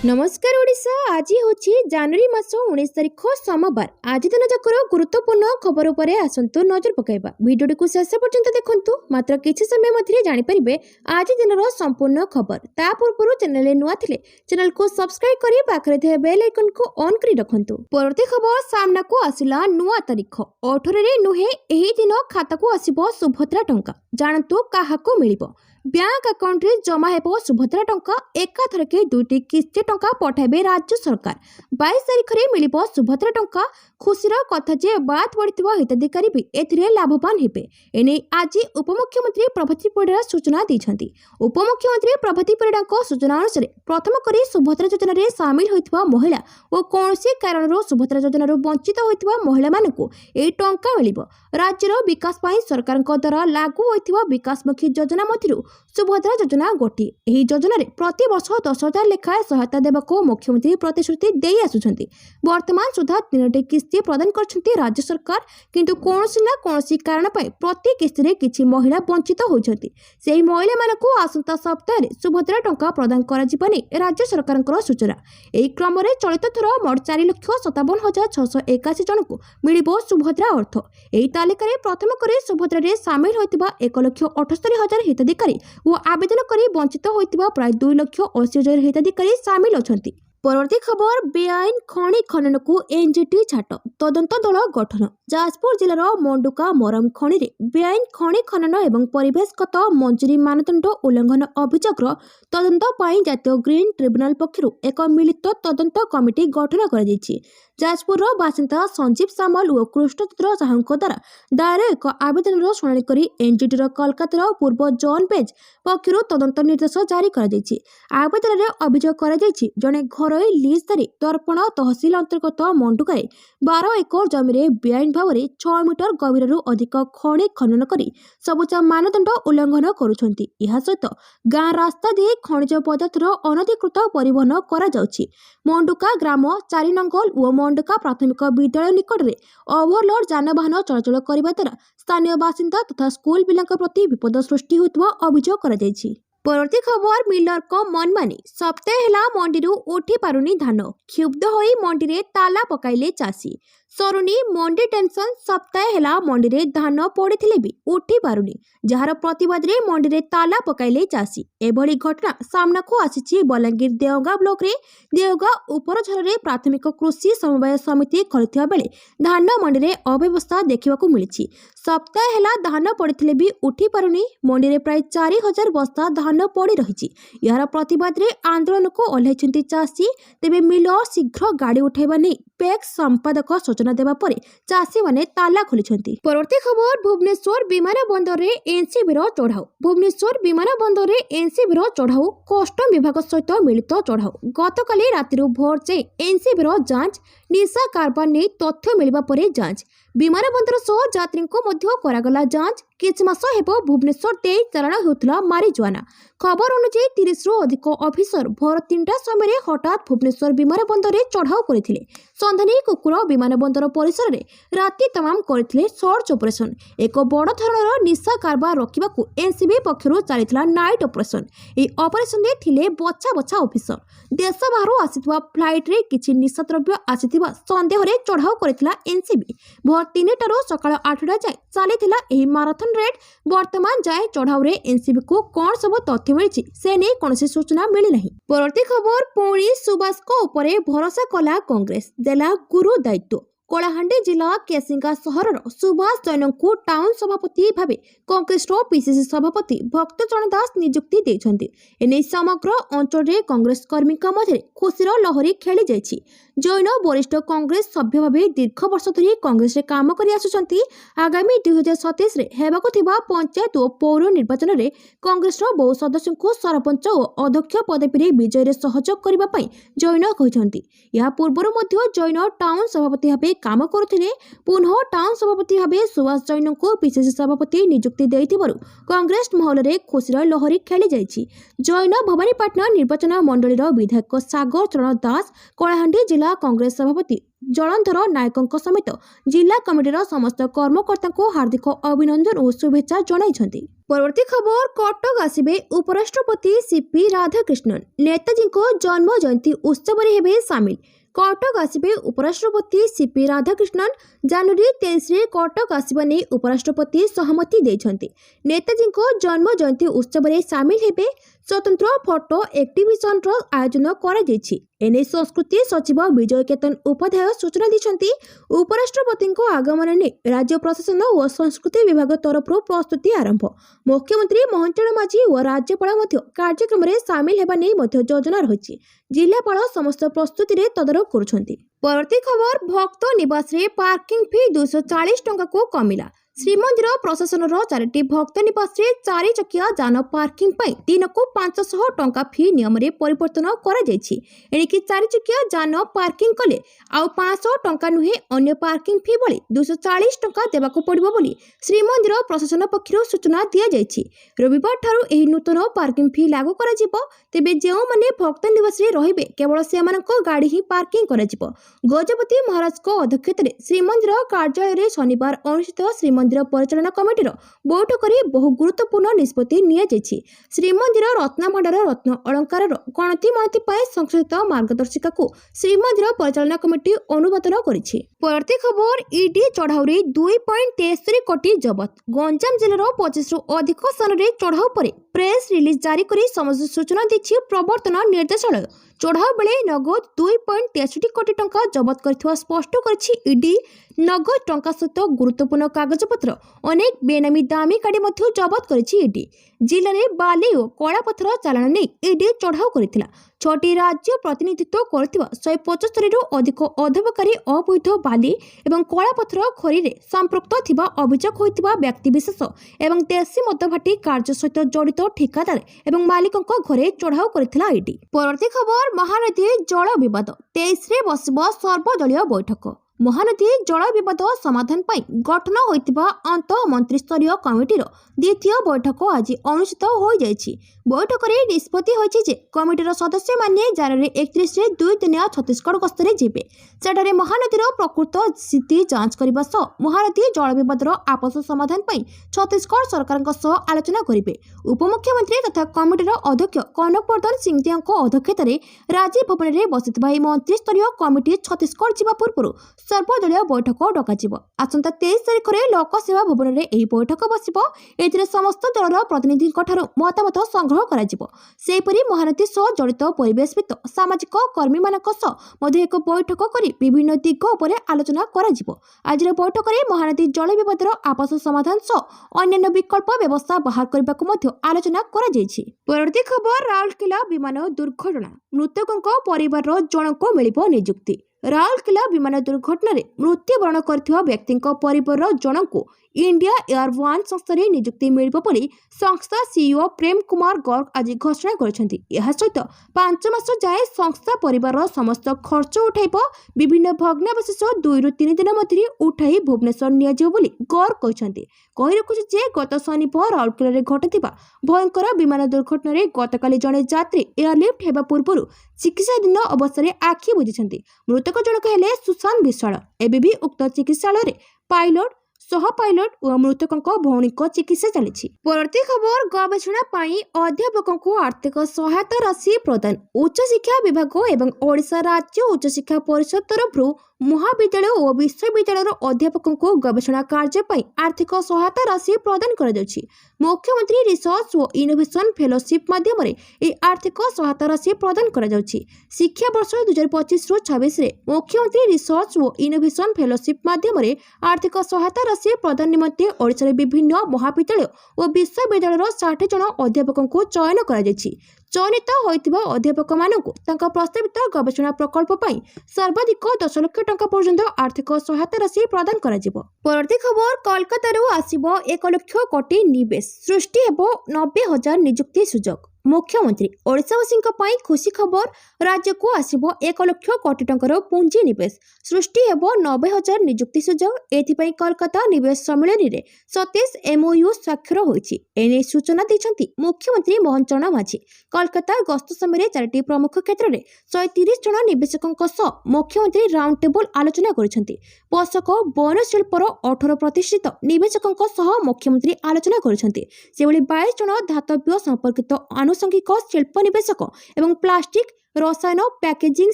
नमस्कार ओडिशा। आज हूँ जनवरी मास 19 तारिख सोमवार। आज दिन जाकर गुरुत्वपूर्ण खबर उपर आसतु नजर पकाइबा। वीडियो को शेष पर्यंत देखंतु। मात्र किछि समय मध्य जानि परिबे आज दिन संपूर्ण खबर। ता पूर्व चैनल नुआ थिले चैनल को सब्सक्राइब करी पाखरे थे बेल आइकन को ऑन करी रखंतु। परवर्ती खबर सामना को आसिला नुआ तारिख 18 रे नुहे एही दिन खाता को आसीबो सुभद्रा टंका। जानतु काहाको मिलिबो। बैंक अकाउंट रे जमा हेबो सुभद्रा टंका। एकाथरके दुईटी किस्ती टंका पठाइबे राज्य सरकार। 22 तारिख रे मिलिबो सुभद्रा टंका। खुशीर कथा जे बात पड़िथिबो हिताधिकारी भी एथिरे लाभवान हेबे। एने आज उपमुख्यमंत्री प्रभाती परिडा सूचना दैछंती। उपमुख्यमंत्री प्रभाती परिडाको सूचना अनुसार प्रथम करी सुभद्रा योजना रे शामिल होइथिबा महिला ओ कोनोसी कारणरो सुभद्रा योजना रो वंचित होइथिबा महिला मानकु ए टंका मिलिबो। राज्यर विकास पई सरकारक द्वारा लागू होइथिबा विकासमुखी योजना मथिरु सुभद्रा योजना गोटी। एही योजना रे प्रति वर्ष 10,000 लेखाएं सहायता देबाको मुख्यमंत्री प्रतिश्रुति देई आसुछंती। वर्तमान सुधा 3टी किस्ती प्रदान करछंती राज्य सरकार, किंतु कोनोसी ना कोनोसी कारण पई प्रति किस्ती रे किछि महिला वंचित होइछंती। सेही महिला मानकु आसंता सप्ताह रे सुभद्रा टंका प्रदान करा जिबानी राज्य सरकारक सूचना। एही क्रम रे चलित थर मोट 4,57,681 जनकु मिलिबो सुभद्रा अर्थ। एही तालिका रे प्रथम करे सुभद्रा रे शामिल होइतिबा 1,78,000 हिताधिकारी वो आवेदन करी वंचित होइतिबा प्राय 2,80,000 हिताधिकारी शामिल अछंती। परवर्ती खबर बेआईन खनि खनन को एनजीटी छाट तदंत दल गठन। जाजपुर जिलार मंडुका मरम खनि रे बेआईन खनि खनन एवं परिवेशगत मंजूरी मानदंड उल्लंघन अभियोगर तदंत पाई जातीय ग्रीन ट्रिब्यूनल पक्षरु एक मिलित तदंत कमिटी गठन करा जायछि। जाजपुर बासिंदा संजीव सामल और कृष्णचंद्र साहू द्वारा दायर एक आवेदन शुणाणी करी एनजीटी कलकातार पूर्व जोन बेंच पक्षरु तदंत निर्देश जारी करा जायछि। आवेदन रे अभियोग करा जायछि जणे घरोई लीज धारी दर्पण तहसील अंतर्गत मंडुकारे 12 एकर जमी बेआईन भाव में 6 मीटर गभीर अधिक खनि खनन करी सबुज मानदंड उल्लंघन करुछंती। यह सहित गाँ रास्ता दे खनिज पदार्थर अनधिकृत परिवहन करा जाउछि। मंडुका ग्राम 4 नंगल और मंडुका प्राथमिक विद्यालय निकट में ओभरलोड जानवाहन चलाचल करने द्वारा स्थानीय बासिंदा तथा स्कूल पिलांक प्रति विपद सृष्टि होइतबा अभियोग करा जायछि। परवर्ती खबर मिलर को मनमानी सप्ताह हेला मंडी उठी पारुनी धान। क्षुब्ध होई मंडी रे ताला पकाइले चाषी। सरुनी मंडी टेंशन सप्ताह हेला मंडी रे धान पड़िथिले भी उठी पारुनी, जार प्रतिवाद रे मंडी रे ताला पकाइले चाषी। एभली घटना सामना को आसीछि बलांगीर देवगा ब्लॉक रे देवगा उपरझर रे प्राथमिक कृषि समवाय समिति खरीथिबा बेले धान मंडी रे अव्यवस्था देखिबाकू मिलिछि। सप्ताह हेला धान पड़िथिले भी उठी पारुनी। मंडी रे प्राय 4,000 बस्ता धान पड़ी रही। यार प्रतिवाद रे आंदोलन को ओह्लाइछंती चाषी। तेबे मिलर शीघ्र गाड़ी उठाइबा नै पैक्स संपादक सूचना देबा परे चाषी माने ताला खोलिछंती। परवर्ती खबर भुवनेश्वर विमान बंदर रे एनसीबी रो चढ़ाऊ। भुवनेश्वर विमान बंदर रे एनसीबी रो चढ़ाऊ कस्टम विभाग सहित मिलित चढ़ाऊ। गतकाली रातिरु भोर जे एनसीबी रो जांच निशा कारबार नै तथ्य मिलिबा परे जांच विमान बंदर सह यात्री को मध्य करागला जांच। किछ मास हेबो भुवनेश्वर दे चालाण होउतला मारिजुआना। खबर अनुसार 30 रु अधिक ऑफिसर भोर 3टा समय हठात भुवनेश्वर विमान बंदर रे चढ़ाऊ करथिले। संधानी कुकुर विमान बंदर परिसर रे राति तमाम करथिले सर्च ऑपरेशन। एक बड़ धरणर निशा कारबार रोकिबाकू एनसीबी पक्षरु चलितला नाइट ऑपरेशन। ए ऑपरेशन रे थिले बछा बछा ऑफिसर। देश बाहरु आसितवा फ्लाइट रे किछि निशा द्रव्य आसितवा संदेह रे चढ़ाऊ करथिला एनसीबी। भोर 3टारू सकाळ 8टा जाए चलितला एही माराथन रेड। वर्तमान जाए चढ़ाऊ रे एनसीबी को कोन सब तथ्य मिलिछि से नै कोनोसी सूचना मिली नाही। परवर्ती खबर पुणी सुभाष को ऊपर भरोसा कला कांग्रेस देला गुरु दायित्व। कलाहांडी जिला केसिंगा सहर सुभाष जैन को टाउन सभापति भावे कांग्रेस पीसीसी सभापति भक्तचरण दास नियुक्ति देइछंती। एने समग्र अंचल रे कांग्रेस कर्मी मध्य खुशीर लहरी खेली जाइछि। जैन वरिष्ठ कांग्रेस सभ्य भावे दीर्घ वर्ष धरी कांग्रेस रे काम करि आसुछंती। आगामी 2027 रे हेबाकु थिबा पंचायत और पौर निर्वाचन रे कांग्रेस रो बहु सदस्य को सरपंच और अध्यक्ष पदवी रे विजय रे सहयोग करिबा पई जैन कहिसंती। या पूर्वरु मध्य जैन टाउन सभापति भावे काम करुथिले। पुनः टाउन सभापति भावे सुभाष जैन को पीसीसी सभापति नियुक्ति देइथिबारु कांग्रेस महल रे खुशीर लहरी खेली जाइछि। जैन भवानीपाटना निर्वाचन मंडली रो विधायक सागर चरण दास कलाहांडी जिला जिला कांग्रेस सभापति जलंधर नायकों समेत जिला कमिटीर समस्त कर्मकर्ता हार्दिक अभिनंदन और शुभेच्छा जणाइछन्ति। परवर्ती खबर कटक आसिबे उपराष्ट्रपति सीपी राधाकृष्णन नेताजी जन्म जयंती उत्सव हेबे सामिल। कटक आसिबे उपराष्ट्रपति सीपी राधाकृष्णन जनवरी 23 रे कटक आसिबा नै उपराष्ट्रपति सहमति दैछन्ति। नेताजी जन्म जयंती उत्सव रे सामिल हेबे स्वतंत्र फोटो एक्टिविजन आयोजन करा जायछि। एने संस्कृति सचिव विजय केतन उपाध्याय सूचना दैछन्ति। उपराष्ट्रपति आगमन ने राज्य प्रशासन और संस्कृति विभाग तरफ प्रस्तुति आरंभ। मुख्यमंत्री मोहन चरण माझी और राज्यपाल कार्यक्रम में सामिल हेबा नै योजना रही। जिलापाल समस्त प्रस्तुति रे तदारख करुछन्ति। परवर्ती खबर भक्त निवास रे पार्किंग फी 240 टंका को कमिला। श्रीमंदिर प्रशासन चारिटी भक्त निवास रे 4 चकिया जान पार्किंग पाई दिन को 500 टंका फी नियम रे परिवर्तन करा जायछि। एणिकी 4 चकिया जान पार्किंग कले आउ 500 टंका नुहे अन्य पार्किंग फी भली 240 टंका देबाको पड़िबो बोली श्रीमंदिर प्रशासन पक्षरु सूचना दिया जायछि। रविवार ठारू एही नूतन पार्किंग फी लागू करा जिवो। तेबे जेउ माने भक्त निवास रे रहिबे केवल सेमानक गाड़ी ही पार्किंग करा जिवो। गजपति महाराज को अध्यक्षता रे श्रीमंदिर कार्यालय रे शनिवार अनुष्ठित श्रीमंदिर परिचालना कमिटीर बैठक में बहु गुरुत्वपूर्ण निष्पत्ति निया जायछि। श्रीमंदिर रत्न भंडार रत्न अलंकार गणति मणति पाए संशोधित मार्गदर्शिका को श्रीमंदिर परिचालना कमिटी अनुमोदन करिछि। परवर्ती खबर ईडी चढ़ाऊ रे 2.63 कोटी जबत। गंजाम जिलार 25 रु अधिक स्थान रे चढ़ाऊ पर प्रेस रिलीज जारी करी समस्त सूचना दैछि प्रवर्तन निर्देशालय। चढ़ाऊ बेले नगद 2.63 कोटी टंका जबत करथिबा स्पष्ट करिछि ईडी। नगद टंका सहित गुरुत्वपूर्ण कागजपत्र अनेक बेनामी दामी गाड़ी मध्य जबत करिछि ईडी। जिले में बाली और कलापथर चालाण नहीं ईडी चढ़ाऊ करथिला। 6टी राज्य प्रतिनिधित्व करथिबा 175 रु अधिक अधबकारी अवैध बाली एवं कलापथर खरी रे संपृक्त थिबा अभियोग होइतिबा व्यक्ति विशेष एवं देशी मदभाटी कार्य सहित जड़ित ठेकादार एवं मालिकों घरे चढ़ाऊ करथिला ईडी। परवर्ती खबर महानदी जल विवाद 23 रे बसिबो सर्वदलीय बैठक। महानदी जल विवाद समाधान पाई गठन होइतिबा अंत मंत्रिस्तरीय कमिटीर द्वितीय बैठक आज अनुष्ठित हो जायछि। बैठक रे निष्पत्ति होइछि जे कमिटीर सदस्य माने जनवरी 31 रे 2 दिनिया छत्तीसगढ़ गस्तरे जिबे। सेठारे महानदीर प्रकृत स्थिति जांच करबा सह महानदी जल विवादर आपस समाधान पाई छत्तीसगढ़ सरकारक सह आलोचना करिबे। उपमुख्यमंत्री तथा कमिटीर अध्यक्ष कनकवर्धन सिंहदेओक अध्यक्षता रे राजीव भवन रे बसितबा मंत्रिस्तरीय कमिटी छत्तीसगढ़ जिबा पूर्व सर्वदलीय बैठक डकाजिब। आसंता 23 तारिख में लोकसेवा भवन में यह बैठक बसिब। एथिरे समस्त दलर प्रतिनिधि मतामत संग्रह कराजिब। सेपरि महानदी सह जड़ित परिवेशविद सामाजिक कर्मी मानक सह एक बैठक करी विभिन्न दिग उपरे आलोचना कराजिब। आजिर बैठक में महानदी जल विवादर आपस समाधान सह अन्य विकल्प व्यवस्था बाहर करबाकु मध्य आलोचना करा जायछि। परवर्ती खबर राउरकेला विमान दुर्घटना मृतकों परिवार जनक मिलिबो नियुक्ति। राउरकेला विमान दुर्घटना रे मृत्युवरण करथिबा व्यक्तिଙ୍କ परिवार जनक इंडिया एयर वन संस्था नियुक्ति मिलिबो बोली संस्था सीईओ प्रेम कुमार गर्ग आज घोषणा करछन्ति। यह सहित 5 मास जाए संस्था परिवार समस्त खर्च उठाइबो। विभिन्न भग्नावशेष 2 रु 3 दिन मध्य उठाई भुवनेश्वर नियाजिबो बोली गर्ग कहछन्ति। कहि रखुछि जे गत शनिवार राउरकेला रे घटिथिबा भयंकर विमान दुर्घटना रे गतकाली जणे यात्री एयरलिफ्ट हेबा पूर्व चिकित्साधीन अवस्था आखि बुझिछन्ति। मृतक जनक हेले सुशांत विश्वाल। एबे भी उक्त चिकित्सालय पायलट सह पायलट और मृतकों भौणी चिकित्सा चली। परवर्ती खबर गवेषणा पाई अध्यापकों को आर्थिक सहायता राशि प्रदान। उच्च शिक्षा विभाग एवं ओडिशा राज्य उच्च शिक्षा परिषद तरफ महाविद्यालय और विश्वविद्यालय अध्यापकों को गवेषणा कार्य पाई आर्थिक सहायता राशि प्रदान करा जायछि। मुख्यमंत्री रिसर्च और इनोवेशन फेलोशिप माध्यम रे आर्थिक सहायता राशि प्रदान करा जायछि। शिक्षा वर्ष 2025 रु 26 रे मुख्यमंत्री रिसर्च और इनोवेशन फेलोशिप माध्यम रे आर्थिक सहायता राशि प्रदान निमंते ओडिशा विभिन्न महाविद्यालय और विश्वविद्यालय 60 जन अध्यापकों को चयन करा जायछि। चयनित होइतिबा अध्यापक मानकु तांका प्रस्तावित गवेषणा प्रकल्प पाई सर्वाधिक 10 लाख टंका पर्यंत आर्थिक सहायता राशि प्रदान करा जिवो। परवर्ती खबर कोलकाता आसिबो 1 लाख कोटी निवेश सृष्टि हेबो 90,000 नियुक्ति सुजोग। मुख्यमंत्री ओडिशावासी खुशी खबर राज्य को आसिबो 1 लाख कोटी टंकार पुंजी निवेश सृष्टि हेबो 90,000 नियुक्ति सुजोग एथिपई कोलकाता निवेश सम्मेलन रे 27 एमओयू स्वाक्षर होईछि एने सूचना दैछंती मुख्यमंत्री मोहन चरण माझी कोलकाता गस्त समय 4टी प्रमुख क्षेत्र में 130 जन निवेशकों सह मुख्यमंत्री राउंड टेबल आलोचना करिसेंती पोषक बन शिल्पर 18 प्रतिष्ठित निवेशकों सह मुख्यमंत्री आलोचना करिसेंती सेबली 22 जन धातव्य संपर्कित आनुषंगिक शिल्प निवेशक एवं प्लास्टिक रसायन पैकेजिंग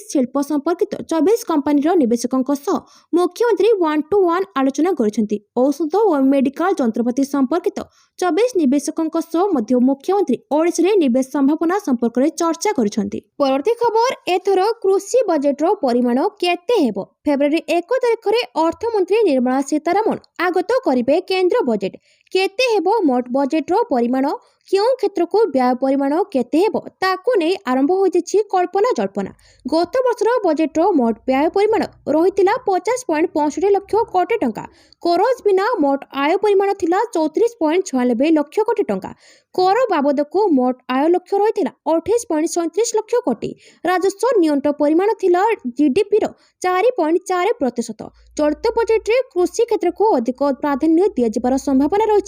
शिल्प संपर्कित 24 कंपनी निवेशकों सह मुख्यमंत्री 1-to-1 आलोचना करिसेंती औषध और मेडिकल जंत्रपाति संपर्कित 24 निवेशकों सह मध्य मुख्यमंत्री ओडिशा निवेश संभावना संपर्क में चर्चा करिसेंती। परवर्ती खबर एथर कृषि बजेट परिमाण केते हेबो फेब्रुआरी 1 तारिख रे अर्थमंत्री निर्मला सीतारमण आगत करिवे केंद्र बजेट केते हेबो मोट बजेट परिमाण क्यों क्षेत्र को व्यय परिमाण केते हेबो ताकू नै आरंभ होइछि कल्पना जल्पना गत वर्षर बजेट मोट व्यय परिमाण रहितिला 50.65 लाख कोटी टंका करज बिना मोट आय परिमाण थिला 34.96 लाख कोटी टंका कर बाबद को मोट आय लक्ष्य रहितिला 28.37 लाख कोटी राजस्व नियंत्रण परिमाण थिला जीडीपी रो 4.4%। चलित बजेट रे कृषि क्षेत्र को अधिक प्राधान्य दिया जिबार संभावना रही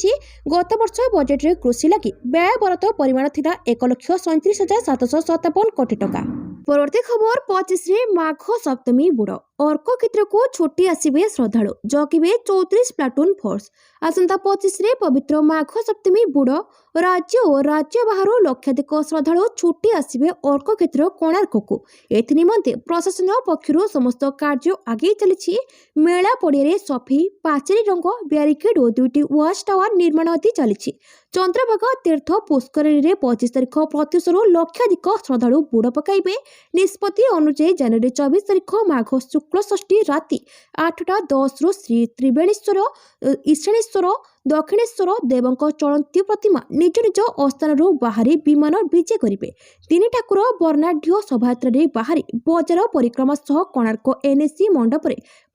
गत वर्ष बजेट रे कृषि लगी व्यय बराद परिमाण थिला 1,37,757 कोटी टंका। परवर्ती खबर 25 रे माघ सप्तमी बुड़ अर्क क्षेत्र को छुट्टी आसवे श्रद्धालु जगिबे 34 प्लाटून फोर्स आसंता 25 रे पवित्र माघ सप्तमी बुड़ राज्य और राज्य बाहर लक्षाधिक श्रद्धालु छुट्टी आसवे अर्क क्षेत्र कोणार्क को एथि निमंते प्रशासन पक्षरु समस्त कार्य आगे चली मेला पड़िया सफेई पाचेरी रंग ब्यारिकेड और 2टी वाच टावर निर्माण आदि चली चंद्रभागा तीर्थ पुष्करणी 25 तारिख प्रत्युषरू लक्षाधिक श्रद्धालु बुड़ पकाइबे निष्पत्ति अनुसार जनवरी 24 तारिख माघ शुक्ल षष्ठी राति 8:10 रु श्री त्रिवेणेश्वर ईशानेश्वर दक्षिणेश्वर देवों चलती प्रतिमा निज निज अस्थान बाहरी विमान विजे करेंगे तीन ठाकुर वर्णाढ़ शोभायात्रा बाहरी बजार परिक्रमा सह कोणार्क एनएससी मंडप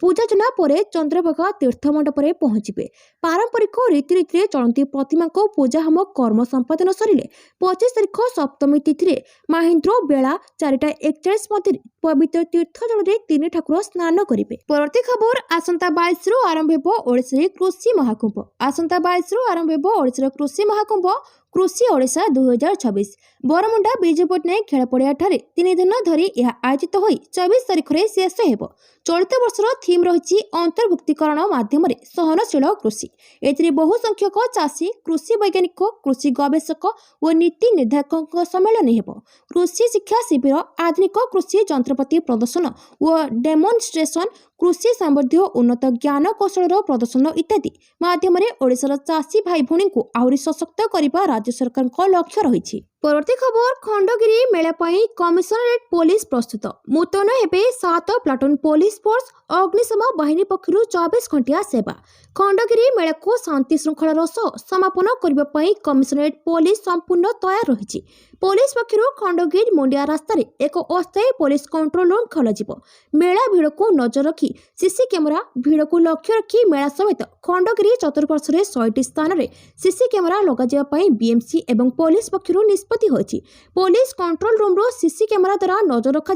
पूजार्चना पर चंद्रभागा तीर्थ मंडप पहुंचे पारंपरिक रीतिरीति चलती प्रतिमा को पूजाहोम कर्म संपादन सरिले 25 तारिख सप्तमी तिथि महेन्द्र बेला 4:41 मध्य पवित्र तीर्थ जल में तीन ठाकुर स्नान करेंगे। परवर्ती खबर आसंता 22 रु आरंभ हो ओडिशा कृषि महाकुंभ आसंता 22 रु आरंभ हो ओडिशा कृषि महाकुंभ कृषि ओडिशा 2026 बरमुंडा विजय पट्टनायक खेल पड़िया 3 दिन धरी यह आयोजित हो 24 तारिख में शेष हो चलित वर्षर थीम रही अंतर्भुक्तिकरण माध्यम सहनशील कृषि एथिरे बहु संख्यक चाषी कृषि वैज्ञानिक कृषि गवेषक और नीति निर्धारक सम्मेलन हो कृषि शिक्षा शिविर आधुनिक कृषि जंत्रपाति प्रदर्शन और डेमोन्स्ट्रेशन कृषि सामर्थ्य उन्नत ज्ञान कौशल प्रदर्शन इत्यादि माध्यम ओडिशार चाषी भाई भौणी को आहरी सशक्त करने राज्य सरकार लक्ष्य रही। परवर्ती खबर खंडगिरी मेला कमिशनरेट पुलिस प्रस्तुत मुतयन हेबे 7 प्लाटून पुलिस फोर्स अग्निशम बाहिनी पक्षरु 24 घंटिया सेवा खंडगिरी मेला को शांति श्रृंखलार सह समापन करने कमिशनरेट पुलिस संपूर्ण तैयार रही पुलिस पक्षरु खंडगिरी मुंडिया रास्ता एक अस्थायी पुलिस कंट्रोल रूम खोल मेला भिड़ को नजर रखी सीसी कैमेरा भिड़ को लक्ष्य रखी मेला समेत खंडगिरी चतुर्पार्श्व 100टी स्थान में सीसी कैमेरा लगा बीएमसी एवं पुलिस पक्षरु निष्पत्ति होइछि पुलिस कंट्रोल रूम रो सीसी कैमेरा द्वारा नजर रखा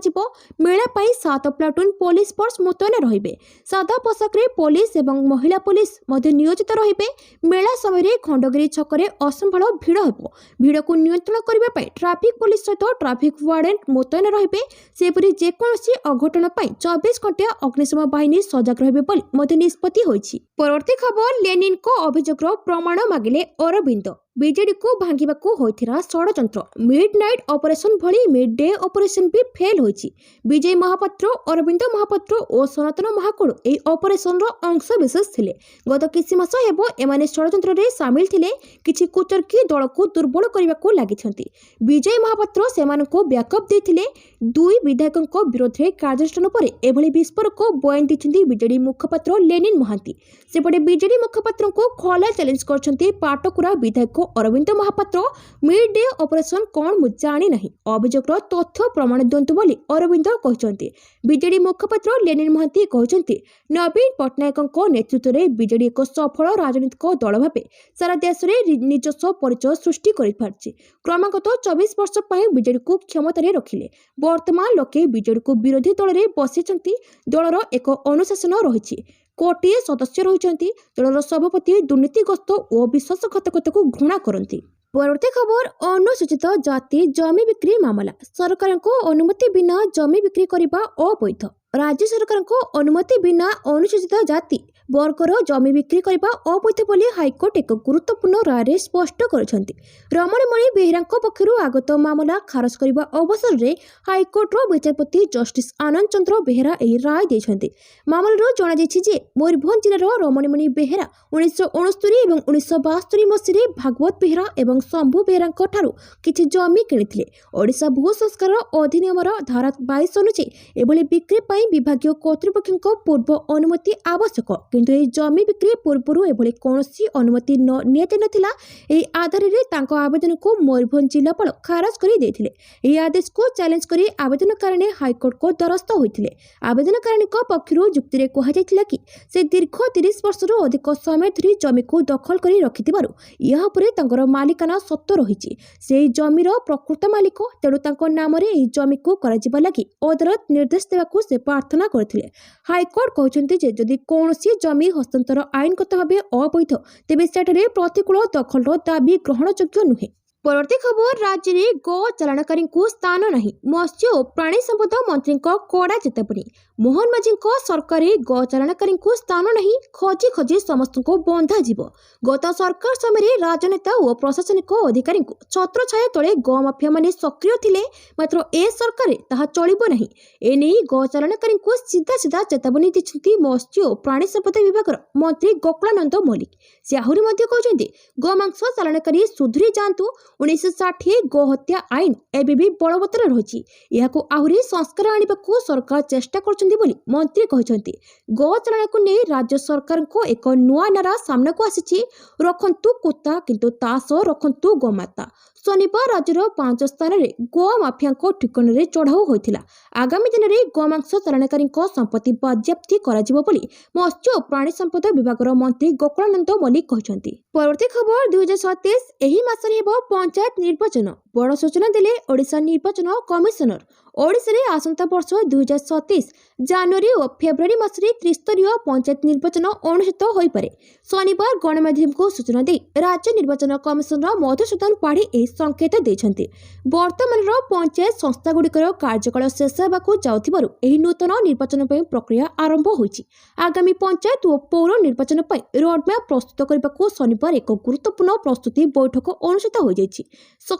मेला 7 प्लाटून पुलिस फोर्स मुतयन रहिबे सादा पोशाक रे पुलिस एवं महिला पुलिस मध्य नियोजित रहिबे मेला समय खंडगिरी छकरे असंभाल भिड़ हेबो भिड़ को नियंत्रण करबा ट्रैफिक पुलिस सहित ट्रैफिक वार्डन मुतयन रहिबे सेपरि जेकोसी अघटन 24 घंटिया अग्निशम बाहिनी सजग रहिबे बोली मध्य निष्पत्ति होइछि। परवर्ती खबर लेनिन को अभियोग प्रमाण मागिले अरविंद बीजेडी को भांगिबाकू होइथिरा षडयंत्र मिडनाइट ऑपरेशन भली मिड डे ऑपरेशन भी फेल होइछि विजय महापात्र अरविंद महापात्र और सनातन महाकुड़ एई ऑपरेशन रो अंश विशेष थिले गत किछि मास हेबो एमाने षडयंत्र रे शामिल थिले किछि कुचरकी दल को दुर्बल करबाकू लागिछंती विजय महापात्र सेमानको बैकअप देथिले दुई विधायकଙ୍କ विरोध रे कार्यानुष्ठान पर एभली विस्फोरक बयान दिछंती बीजेडी मुखपात्र लेनिन महांती सेपटे बीजेडी मुखपात्र को खोला चैलेंज करछंती पाटकुरा विधायक Arabinda Mohapatra mid day operation କ'ଣ ମୁଁ ଜାଣି ନାହିଁ, ଅଭିଯୋଗର ତଥ୍ୟ ପ୍ରମାଣ ଦିଅନ୍ତୁ ବୋଲି ଅରବିନ୍ଦ କହିଛନ୍ତି। ବିଜେଡି ମୁଖପାତ୍ର ଲେନିନ୍ ମହାନ୍ତି କହିଛନ୍ତି, ନବୀନ ପଟ୍ଟନାୟକଙ୍କ ନେତୃତ୍ୱରେ ବିଜେଡି ଏକ ସଫଳ ରାଜନୈତିକ ଦଳ ଭାବେ ସାରା ଦେଶରେ ନିଜସ୍ୱ ପରିଚୟ ସୃଷ୍ଟି କରିପାରିଛି। କ୍ରମାଗତ 24 ବର୍ଷ ପାଇଁ ବିଜେଡିକୁ କ୍ଷମତାରେ ରଖିଲେ ବର୍ତ୍ତମାନ ଲୋକେ ବିଜେଡିକୁ ବିରୋଧୀ ଦଳରେ ବସିଛନ୍ତି। ଦଳର ଏକ ଅନୁଶାସନ ରହିଛି, କୋଟିଏ ସଦସ୍ୟ ରହିଛନ୍ତି। ଦଳର ସଭାପତି ଦୁର୍ନୀତିଗ୍ରସ୍ତ ଓ ବିଶ୍ୱାସଘାତକତାକୁ ଘୃଣା କରନ୍ତି। ପରବର୍ତ୍ତୀ ଖବର, ଅନୁସୂଚିତ ଜାତି ଜମି ବିକ୍ରି ମାମଲା। ସରକାରଙ୍କ ଅନୁମତି ବିନା ଜମି ବିକ୍ରି କରିବା ଅବୈଧ। ରାଜ୍ୟ ସରକାରଙ୍କ ଅନୁମତି ବିନା ଅନୁସୂଚିତ ଜାତି ବର୍ଗର ଜମି ବିକ୍ରି କରିବା ଅବୈଧ ବୋଲି ହାଇକୋର୍ଟ ଏକ ଗୁରୁତ୍ୱପୂର୍ଣ୍ଣ ରାୟରେ ସ୍ପଷ୍ଟ କରିଛନ୍ତି। ରମଣୀମଣି ବେହେରାଙ୍କ ପକ୍ଷରୁ ଆଗତ ମାମଲା ଖାରଜ କରିବା ଅବସରରେ ହାଇକୋର୍ଟର ବିଚାରପତି ଜଷ୍ଟିସ୍ ଆନନ୍ଦ ଚନ୍ଦ୍ର ବେହେରା ଏହି ରାୟ ଦେଇଛନ୍ତି। ମାମଲାରୁ ଜଣାଯାଇଛି ଯେ ମୟୂରଭଞ୍ଜ ଜିଲ୍ଲାର ରମଣୀମଣି ବେହେରା 1969 ଏବଂ 1972 ମସିହାରେ ଭାଗବତ ବେହେରା ଏବଂ ଶମ୍ଭୁ ବେହେରାଙ୍କ ଠାରୁ କିଛି ଜମି କିଣିଥିଲେ। ଓଡ଼ିଶା ଭୂ ସଂସ୍କାର ଅଧିନିୟମର ଧାରା 22 ଅନୁଯାୟୀ ଏଭଳି ବିକ୍ରି ପାଇଁ ବିଭାଗୀୟ କର୍ତ୍ତୃପକ୍ଷଙ୍କ ପୂର୍ବ ଅନୁମତି ଆବଶ୍ୟକ, କିନ୍ତୁ ଏହି ଜମି ବିକ୍ରି ପୂର୍ବରୁ ଏଭଳି କୌଣସି ଅନୁମତି ନିଆଯାଇନଥିଲା। ଏହି ଆଧାରରେ ତାଙ୍କ ଆବେଦନକୁ ମୟୂରଭଞ୍ଜ ଜିଲ୍ଲାପାଳ ଖାରଜ କରି ଦେଇଥିଲେ। ଏହି ଆଦେଶକୁ ଚ୍ୟାଲେଞ୍ଜ କରି ଆବେଦନକାରିଣୀ ହାଇକୋର୍ଟଙ୍କ ଦ୍ୱାରସ୍ଥ ହୋଇଥିଲେ। ଆବେଦନକାରିଣୀଙ୍କ ପକ୍ଷରୁ ଯୁକ୍ତିରେ କୁହାଯାଇଥିଲା କି ସେ ଦୀର୍ଘ 30 ବର୍ଷରୁ ଅଧିକ ସମୟ ଧରି ଜମିକୁ ଦଖଲ କରି ରଖିଥିବାରୁ ଏହା ଉପରେ ତାଙ୍କର ମାଲିକାନା ସତ୍ତ୍ୱ ରହିଛି। ସେହି ଜମିର ପ୍ରକୃତ ମାଲିକ, ତେଣୁ ତାଙ୍କ ନାମରେ ଏହି ଜମିକୁ କରାଯିବା ଲାଗି ଅଦାଲତ ନିର୍ଦ୍ଦେଶ ଦେବାକୁ ସେ ପ୍ରାର୍ଥନା କରିଥିଲେ। ହାଇକୋର୍ଟ କହିଛନ୍ତି ଯେ ଯଦି କୌଣସି ଜମି ହସ୍ତାନ୍ତର ଆଇନଗତ ଭାବେ ଅବୈଧ, ତେବେ ସେଠାରେ ପ୍ରତିକୂଳ ଦଖଲର ଦାବି ଗ୍ରହଣଯୋଗ୍ୟ ନୁହେଁ। ପରବର୍ତ୍ତୀ ଖବର, ରାଜ୍ୟରେ ଗୋ ଚାଲାଣକାରୀଙ୍କୁ ସ୍ଥାନ ନାହିଁ। ମତ୍ସ୍ୟ ଓ ପ୍ରାଣୀ ସମ୍ପଦ ମନ୍ତ୍ରୀଙ୍କ କଡ଼ା ଚେତାବନୀ। ମୋହନ ମାଝୀଙ୍କ ସରକାରରେ ଗୋ ଚାଲାଣକାରୀଙ୍କୁ ସ୍ଥାନ ନାହିଁ, ଖୋଜି ଖୋଜି ସମସ୍ତଙ୍କୁ ବନ୍ଧାଯିବ। ଗତ ସରକାର ସମୟରେ ରାଜନେତା ଓ ପ୍ରଶାସନିକ ଅଧିକାରୀଙ୍କୁ ଛତ୍ରଛାୟା ତଳେ ଗୋ ମାଫିଆମାନେ ସକ୍ରିୟ ଥିଲେ, ମାତ୍ର ଏ ସରକାରରେ ତାହା ଚଳିବ ନାହିଁ। ଏନେଇ ଗୋ ଚାଲାଣକାରୀଙ୍କୁ ସିଧା ସିଧା ଚେତାବନୀ ଦେଇଛନ୍ତି ମତ୍ସ୍ୟ ଓ ପ୍ରାଣୀ ସମ୍ପଦ ବିଭାଗର ମନ୍ତ୍ରୀ ଗୋକୁଳାନନ୍ଦ ମଲ୍ଲିକ। ସେ ଆହୁରି ମଧ୍ୟ କହିଛନ୍ତି, ଗୋମାଂସ ଚାଲାଣକାରୀ ସୁଧୁରି ଯାଆନ୍ତୁ। 1960 ଗୋ ହତ୍ୟା ଆଇନ ଏବେ ବି ବଳବତ୍ତର ରହିଛି। ଏହାକୁ ଆହୁରି ସଂସ୍କାର ଆଣିବାକୁ ସରକାର ଚେଷ୍ଟା କରୁଛନ୍ତି ବୋଲି ମନ୍ତ୍ରୀ କହିଛନ୍ତି। ଗୋ ଚାଲାଣକୁ ନେଇ ରାଜ୍ୟ ସରକାରଙ୍କ ଏକ ନୂଆ ନାରା ସାମ୍ନାକୁ ଆସିଛି, ରଖନ୍ତୁ କୁତା କିନ୍ତୁ ତା ସହ ରଖନ୍ତୁ ଗୋମାତା। ଶନିବାର ରାଜ୍ୟର 5 ସ୍ଥାନରେ ଗୋ ମାଫିଆଙ୍କ ଠିକଣାରେ ଚଢ଼ାଉ ହୋଇଥିଲା। ଆଗାମୀ ଦିନରେ ଗୋମାଂସ ଚାଲାଣକାରୀଙ୍କ ସମ୍ପତ୍ତି ବାଜ୍ୟାପ୍ତି କରାଯିବ ବୋଲି ମତ୍ସ୍ୟ ଓ ପ୍ରାଣୀ ସମ୍ପଦ ବିଭାଗର ମନ୍ତ୍ରୀ ଗୋକୁଳାନନ୍ଦ ମଲ୍ଲିକ କହିଛନ୍ତି। ପରବର୍ତ୍ତୀ ଖବର, 2027 ଏହି ମାସରେ ହେବ ପଞ୍ଚାୟତ ନିର୍ବାଚନ। ବଡ଼ ସୂଚନା ଦେଲେ ଓଡ଼ିଶା ନିର୍ବାଚନ କମିଶନର। ଓଡ଼ିଶାରେ ଆସନ୍ତା ବର୍ଷ 2027 ଜାନୁଆରୀ ଓ ଫେବୃଆରୀ ମାସରେ ତ୍ରିସ୍ତରୀୟ ପଞ୍ଚାୟତ ନିର୍ବାଚନ ଅନୁଷ୍ଠିତ ହୋଇପାରେ। ଶନିବାର ଗଣମାଧ୍ୟମକୁ ସୂଚନା ଦେଇ ରାଜ୍ୟ ନିର୍ବାଚନ କମିଶନର ମଧୁସୂଦନ ପାଢ଼ୀ ଏହି ସଂକେତ ଦେଇଛନ୍ତି। ବର୍ତ୍ତମାନର ପଞ୍ଚାୟତ ସଂସ୍ଥାଗୁଡ଼ିକର କାର୍ଯ୍ୟକାଳ ଶେଷ ହେବାକୁ ଯାଉଥିବାରୁ ଏହି ନୂତନ ନିର୍ବାଚନ ପାଇଁ ପ୍ରକ୍ରିୟା ଆରମ୍ଭ ହୋଇଛି। ଆଗାମୀ ପଞ୍ଚାୟତ ଓ ପୌର ନିର୍ବାଚନ ପାଇଁ ରୋଡମ୍ୟାପ୍ ପ୍ରସ୍ତୁତ କରିବାକୁ ଶନିବାର ଏକ ଗୁରୁତ୍ୱପୂର୍ଣ୍ଣ ପ୍ରସ୍ତୁତି ବୈଠକ ଅନୁଷ୍ଠିତ ହୋଇଯାଇଛି।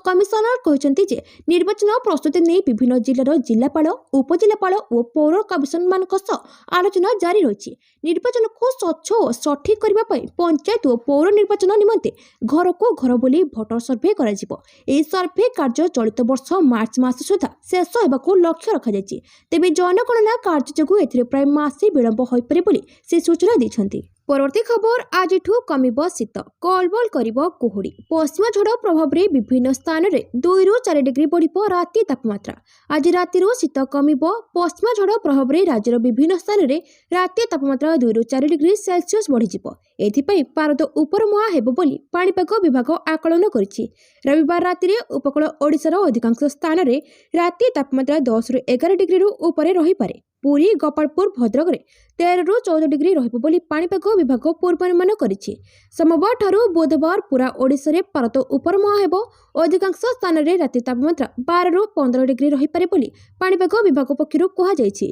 କମିଶନର କହିଛନ୍ତି ଯେ ନିର୍ବାଚନ ପ୍ରସ୍ତୁତି ନେଇ ବିଭିନ୍ନ ଜିଲ୍ଲାର ଜିଲ୍ଲାପାଳ, ଉପଜିଲ୍ଲାପାଳ ଓ ପୌର କମିଶନରମାନଙ୍କ ସହ ଆଲୋଚନା ଜାରି ରହିଛି। ନିର୍ବାଚନକୁ ସ୍ୱଚ୍ଛ ଓ ସଠିକ୍ କରିବା ପାଇଁ ପଞ୍ଚାୟତ ଓ ପୌର ନିର୍ବାଚନ ନିମନ୍ତେ ଘରକୁ ଘର ବୁଲି ଭୋଟର ସର୍ଭେ କରାଯିବ। ଏହି ସର୍ଭେ କାର୍ଯ୍ୟ ଚଳିତ ବର୍ଷ ମାର୍ଚ୍ଚ ମାସ ସୁଦ୍ଧା ଶେଷ ହେବାକୁ ଲକ୍ଷ୍ୟ ରଖାଯାଇଛି। ତେବେ ଜନଗଣନା କାର୍ଯ୍ୟ ଯୋଗୁଁ ଏଥିରେ ପ୍ରାୟ ମାସେ ବିଳମ୍ବ ହୋଇପାରେ ବୋଲି ସେ ସୂଚନା ଦେଇଛନ୍ତି। ପରବର୍ତ୍ତୀ ଖବର, ଆଜିଠୁ କମିବ ଶୀତ, କଲବଲ କରିବ କୁହୁଡ଼ି। ପଶ୍ଚିମ ଝଡ଼ ପ୍ରଭାବରେ ବିଭିନ୍ନ ସ୍ଥାନରେ 2ରୁ 4 ଡିଗ୍ରୀ ବଢ଼ିବ ରାତି ତାପମାତ୍ରା। ଆଜି ରାତିରୁ ଶୀତ କମିବ। ପଶ୍ଚିମ ଝଡ଼ ପ୍ରଭାବରେ ରାଜ୍ୟର ବିଭିନ୍ନ ସ୍ଥାନରେ ରାତି ତାପମାତ୍ରା 2ରୁ 4 ଡିଗ୍ରୀ ସେଲସିୟସ୍ ବଢ଼ିଯିବ। ଏଥିପାଇଁ ପାରଦ ଉପରମୁହାଁ ହେବ ବୋଲି ପାଣିପାଗ ବିଭାଗ ଆକଳନ କରିଛି। ରବିବାର ରାତିରେ ଉପକୂଳ ଓଡ଼ିଶାର ଅଧିକାଂଶ ସ୍ଥାନରେ ରାତି ତାପମାତ୍ରା 10ରୁ 11 ଡିଗ୍ରୀରୁ ଉପରେ ରହିପାରେ। ପୁରୀ, ଗୋପାଳପୁର, ଭଦ୍ରକରେ 13ରୁ 14 ଡିଗ୍ରୀ ରହିବ ବୋଲି ପାଣିପାଗ ବିଭାଗ ପୂର୍ବାନୁମାନ କରିଛି। ସୋମବାର ଠାରୁ ବୁଧବାର ପୁରା ଓଡ଼ିଶାରେ ପାରଦ ଉପରମୁହାଁ ହେବ। ଅଧିକାଂଶ ସ୍ଥାନରେ ରାତି ତାପମାତ୍ରା 12ରୁ 15 ଡିଗ୍ରୀ ରହିପାରେ ବୋଲି ପାଣିପାଗ ବିଭାଗ ପକ୍ଷରୁ କୁହାଯାଇଛି।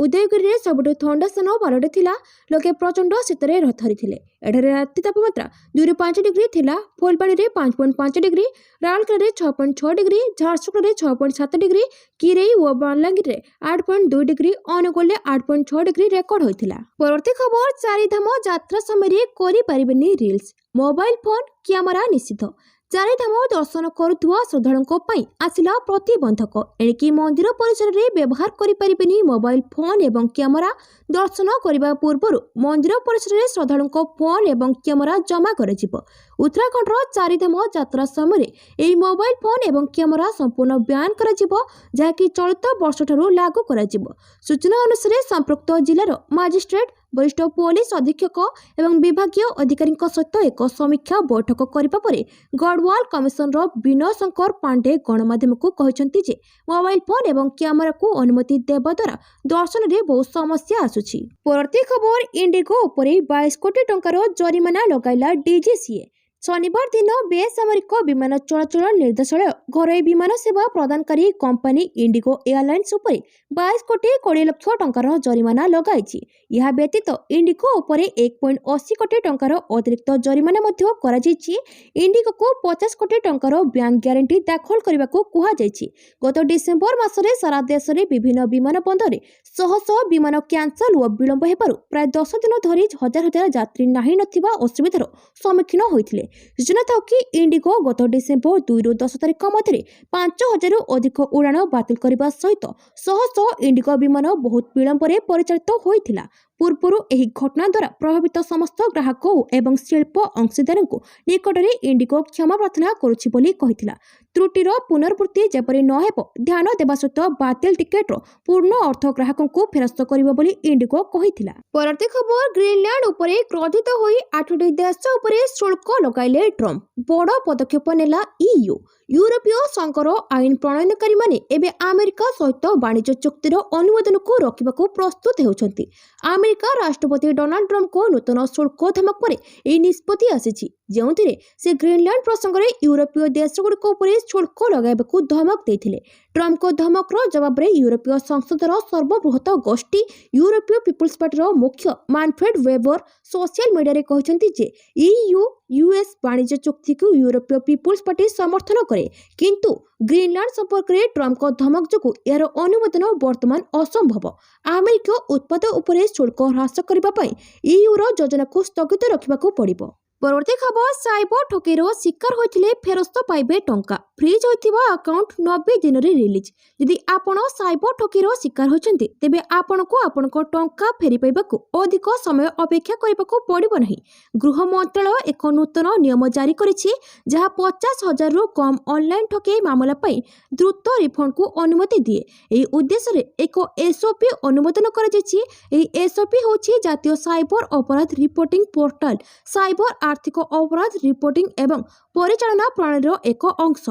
ଉଦୟଗିରିରେ ସବୁଠୁ ଥଣ୍ଡା ସ୍ଥାନ ବାରଡ ଥିଲା। ଲୋକେ ପ୍ରଚଣ୍ଡ ଶୀତରେ ଥରିଥିଲେ। ଏଠାରେ ରାତି ତାପମାତ୍ରା 2ରୁ 5 ଡିଗ୍ରୀ ଥିଲା। ଫୁଲବାଣୀରେ 5.5 ଡିଗ୍ରୀ, ରାଉରକେଲାରେ 6.6 ଡିଗ୍ରୀ, ଝାରସୁଗୁଡ଼ାରେ 6.7 ଡିଗ୍ରୀ, କିରେଇ ଓ ବଲାଙ୍ଗୀରରେ 8.2 ଡିଗ୍ରୀ, ଅନୁଗୁଳରେ 8.6 ଡିଗ୍ରୀ ରେକର୍ଡ ହୋଇଥିଲା। ପରବର୍ତ୍ତୀ ଖବର, ଚାରିଧାମ ଯାତ୍ରା ସମୟରେ କରିପାରିବେନି ରିଲ୍ସ। ମୋବାଇଲ ଫୋନ କ୍ୟାମେରା ନିଷିଦ୍ଧ। ଚାରିଧାମ ଦର୍ଶନ କରୁଥିବା ଶ୍ରଦ୍ଧାଳୁଙ୍କ ପାଇଁ ଆସିଲା ପ୍ରତିବନ୍ଧକ। ଏଣିକି ମନ୍ଦିର ପରିସରରେ ବ୍ୟବହାର କରିପାରିବେନି ମୋବାଇଲ ଫୋନ ଏବଂ କ୍ୟାମେରା। ଦର୍ଶନ କରିବା ପୂର୍ବରୁ ମନ୍ଦିର ପରିସରରେ ଶ୍ରଦ୍ଧାଳୁଙ୍କ ଫୋନ ଏବଂ କ୍ୟାମେରା ଜମା କରାଯିବ। ଉତ୍ତରାଖଣ୍ଡର ଚାରିଧାମ ଯାତ୍ରା ସମୟରେ ଏହି ମୋବାଇଲ ଫୋନ ଏବଂ କ୍ୟାମେରା ସମ୍ପୂର୍ଣ୍ଣ ବ୍ୟାନ୍ କରାଯିବ, ଯାହାକି ଚଳିତ ବର୍ଷଠାରୁ ଲାଗୁ କରାଯିବ। ସୂଚନା ଅନୁସାରେ ସମ୍ପୃକ୍ତ ଜିଲ୍ଲାର ମାଜିଷ୍ଟ୍ରେଟ, ବରିଷ୍ଠ ପୋଲିସ ଅଧୀକ୍ଷକ ଏବଂ ବିଭାଗୀୟ ଅଧିକାରୀଙ୍କ ସହିତ ଏକ ସମୀକ୍ଷା ବୈଠକ କରିବା ପରେ ଗଡ଼ୱାଲ କମିଶନର ବିନୟ ଶଙ୍କର ପାଣ୍ଡେ ଗଣମାଧ୍ୟମକୁ କହିଛନ୍ତି ଯେ ମୋବାଇଲ ଫୋନ ଏବଂ କ୍ୟାମେରାକୁ ଅନୁମତି ଦେବା ଦ୍ୱାରା ଦର୍ଶନରେ ବହୁ ସମସ୍ୟା ଆସୁଛି। ପରବର୍ତ୍ତୀ ଖବର, ଇଣ୍ଡିଗୋ ଉପରେ 22 କୋଟି ଟଙ୍କାର ଜରିମାନା ଲଗାଇଲା ଡିଜିସିଏ। ଶନିବାର ଦିନ ବେସାମରିକ ବିମାନ ଚଳାଚଳ ନିର୍ଦ୍ଦେଶାଳୟ ଘରୋଇ ବିମାନ ସେବା ପ୍ରଦାନକାରୀ କମ୍ପାନୀ ଇଣ୍ଡିଗୋ ଏୟାରଲାଇନ୍ସ ଉପରେ 22 କୋଟି 20 ଲକ୍ଷ ଟଙ୍କାର ଜରିମାନା ଲଗାଇଛି। ଏହା ବ୍ୟତୀତ ଇଣ୍ଡିଗୋ ଉପରେ 1.80 କୋଟି ଟଙ୍କାର ଅତିରିକ୍ତ ଜରିମାନା ମଧ୍ୟ କରାଯାଇଛି। ଇଣ୍ଡିଗୋକୁ 50 କୋଟି ଟଙ୍କାର ବ୍ୟାଙ୍କ ଗ୍ୟାରେଣ୍ଟି ଦାଖଲ କରିବାକୁ କୁହାଯାଇଛି। ଗତ ଡିସେମ୍ବର ମାସରେ ସାରା ଦେଶରେ ବିଭିନ୍ନ ବିମାନ ବନ୍ଦରରେ ଶହ ଶହ ବିମାନ କ୍ୟାନ୍ସଲ ଓ ବିଳମ୍ବ ହେବାରୁ ପ୍ରାୟ 10 ଦିନ ଧରି ହଜାର ହଜାର ଯାତ୍ରୀ ନାହିଁ ନଥିବା ଅସୁବିଧାର ସମ୍ମୁଖୀନ ହୋଇଥିଲେ। ସୂଚନା ଥାଉ କି ଇଣ୍ଡିଗୋ ଗତ ଡିସେମ୍ବର 2ରୁ 10 ତାରିଖ ମଧ୍ୟରେ 5000ରୁ ଅଧିକ ଉଡ଼ାଣ ବାତିଲ କରିବା ସହିତ ଶହ ଶହ ଇଣ୍ଡିଗୋ ବିମାନ ବହୁତ ବିଳମ୍ବରେ ପରିଚାଳିତ ହୋଇଥିଲା। ପୂର୍ବରୁ ଏହି ଘଟଣା ଦ୍ୱାରା ପ୍ରଭାବିତ ସମସ୍ତ ଗ୍ରାହକ ଏବଂ ଶିଳ୍ପ ଅଂଶୀଦାରଙ୍କୁ ନିକଟରେ ଇଣ୍ଡିଗୋ କ୍ଷମା ପ୍ରାର୍ଥନା କରୁଛି ବୋଲି କହିଥିଲା। ତ୍ରୁଟିର ପୁନରାବୃତ୍ତି ଯେପରି ନ ହେବ ଧ୍ୟାନ ଦେବା ସହିତ ବାତିଲ ଟିକେଟର ପୂର୍ଣ୍ଣ ଅର୍ଥ ଗ୍ରାହକଙ୍କୁ ଫେରସ୍ତ କରିବ ବୋଲି ଇଣ୍ଡିଗୋ କହିଥିଲା। ପରବର୍ତ୍ତୀ ଖବର, ଗ୍ରୀନଲ୍ୟାଣ୍ଡ ଉପରେ କ୍ରୋଧିତ ହୋଇ 8ଟି ଦେଶ ଉପରେ ଶୁଳ୍କ ଲଗାଇଲେ ଟ୍ରମ୍ପ। ବଡ଼ ପଦକ୍ଷେପ ନେଲା ଇୟୁ। ୟୁରୋପୀୟ ସଂଘର ଆଇନ ପ୍ରଣୟନକାରୀମାନେ ଏବେ ଆମେରିକା ସହିତ ବାଣିଜ୍ୟ ଚୁକ୍ତିର ଅନୁମୋଦନକୁ ରୋକିବାକୁ ପ୍ରସ୍ତୁତ ହେଉଛନ୍ତି। ଆମେରିକା ରାଷ୍ଟ୍ରପତି ଡୋନାଲ୍ଡ ଟ୍ରମ୍ପଙ୍କ ନୂତନ ଶୁଳ୍କ ଧମକ ପରେ ଏହି ନିଷ୍ପତ୍ତି ଆସିଛି, ଯେଉଁଥିରେ ସେ ଗ୍ରୀନଲ୍ୟାଣ୍ଡ ପ୍ରସଙ୍ଗରେ ୟୁରୋପୀୟ ଦେଶଗୁଡ଼ିକ ଉପରେ ଶୁଳ୍କ ଲଗାଇବାକୁ ଧମକ ଦେଇଥିଲେ। ଟ୍ରମ୍ପଙ୍କ ଧମକର ଜବାବରେ ୟୁରୋପୀୟ ସଂସଦର ସର୍ବବୃହତ ଗୋଷ୍ଠୀ ୟୁରୋପୀୟ ପିପୁଲ୍ସ ପାର୍ଟିର ମୁଖ୍ୟ ମାନଫ୍ରେଡ୍ ୱେବର ସୋସିଆଲ ମିଡିଆରେ କହିଛନ୍ତି ଯେ ୟୁଏସ୍ ବାଣିଜ୍ୟ ଚୁକ୍ତିକୁ ୟୁରୋପୀୟ ପିପୁଲ୍ସ ପାର୍ଟି ସମର୍ଥନ କରେ, କିନ୍ତୁ ଗ୍ରୀନଲ୍ୟାଣ୍ଡ ସମ୍ପର୍କରେ ଟ୍ରମ୍ପଙ୍କ ଧମକ ଯୋଗୁଁ ଏହାର ଅନୁମୋଦନ ବର୍ତ୍ତମାନ ଅସମ୍ଭବ। ଆମେରିକୀୟ ଉତ୍ପାଦ ଉପରେ ଶୁଳ୍କ ହ୍ରାସ କରିବା ପାଇଁ ଇୟୁର ଯୋଜନାକୁ ସ୍ଥଗିତ ରଖିବାକୁ ପଡ଼ିବ। ପରବର୍ତ୍ତୀ ଖବର, ସାଇବର ଠକେଇର ଶିକାର ହୋଇଥିଲେ ଫେରସ୍ତ ପାଇବେ ଟଙ୍କା। ଫ୍ରିଜ୍ ହୋଇଥିବା ଆକାଉଣ୍ଟ 90 ଦିନରେ ରିଲିଜ୍। ଯଦି ଆପଣ ସାଇବର ଠକେଇର ଶିକାର ହୋଇଛନ୍ତି, ତେବେ ଆପଣଙ୍କୁ ଆପଣଙ୍କ ଟଙ୍କା ଫେରି ପାଇବାକୁ ଅଧିକ ସମୟ ଅପେକ୍ଷା କରିବାକୁ ପଡ଼ିବ ନାହିଁ। ଗୃହ ମନ୍ତ୍ରଣାଳୟ ଏକ ନୂତନ ନିୟମ ଜାରି କରିଛି, ଯାହା 50,000ରୁ କମ୍ ଅନଲାଇନ୍ ଠକେଇ ମାମଲା ପାଇଁ ଦ୍ରୁତ ରିଫଣ୍ଡକୁ ଅନୁମତି ଦିଏ। ଏହି ଉଦ୍ଦେଶ୍ୟରେ ଏକ ଏସ୍ଓପି ଅନୁମୋଦନ କରାଯାଇଛି। ଏହି ଏସ୍ଓପି ହେଉଛି ଜାତୀୟ ସାଇବର ଅପରାଧ ରିପୋର୍ଟିଂ ପୋର୍ଟାଲ, ସାଇବର ଆର୍ଥିକ ଅପରାଧ ରିପୋର୍ଟିଂ ଏବଂ ପରିଚାଳନା ପ୍ରଣାଳୀର ଏକ ଅଂଶ।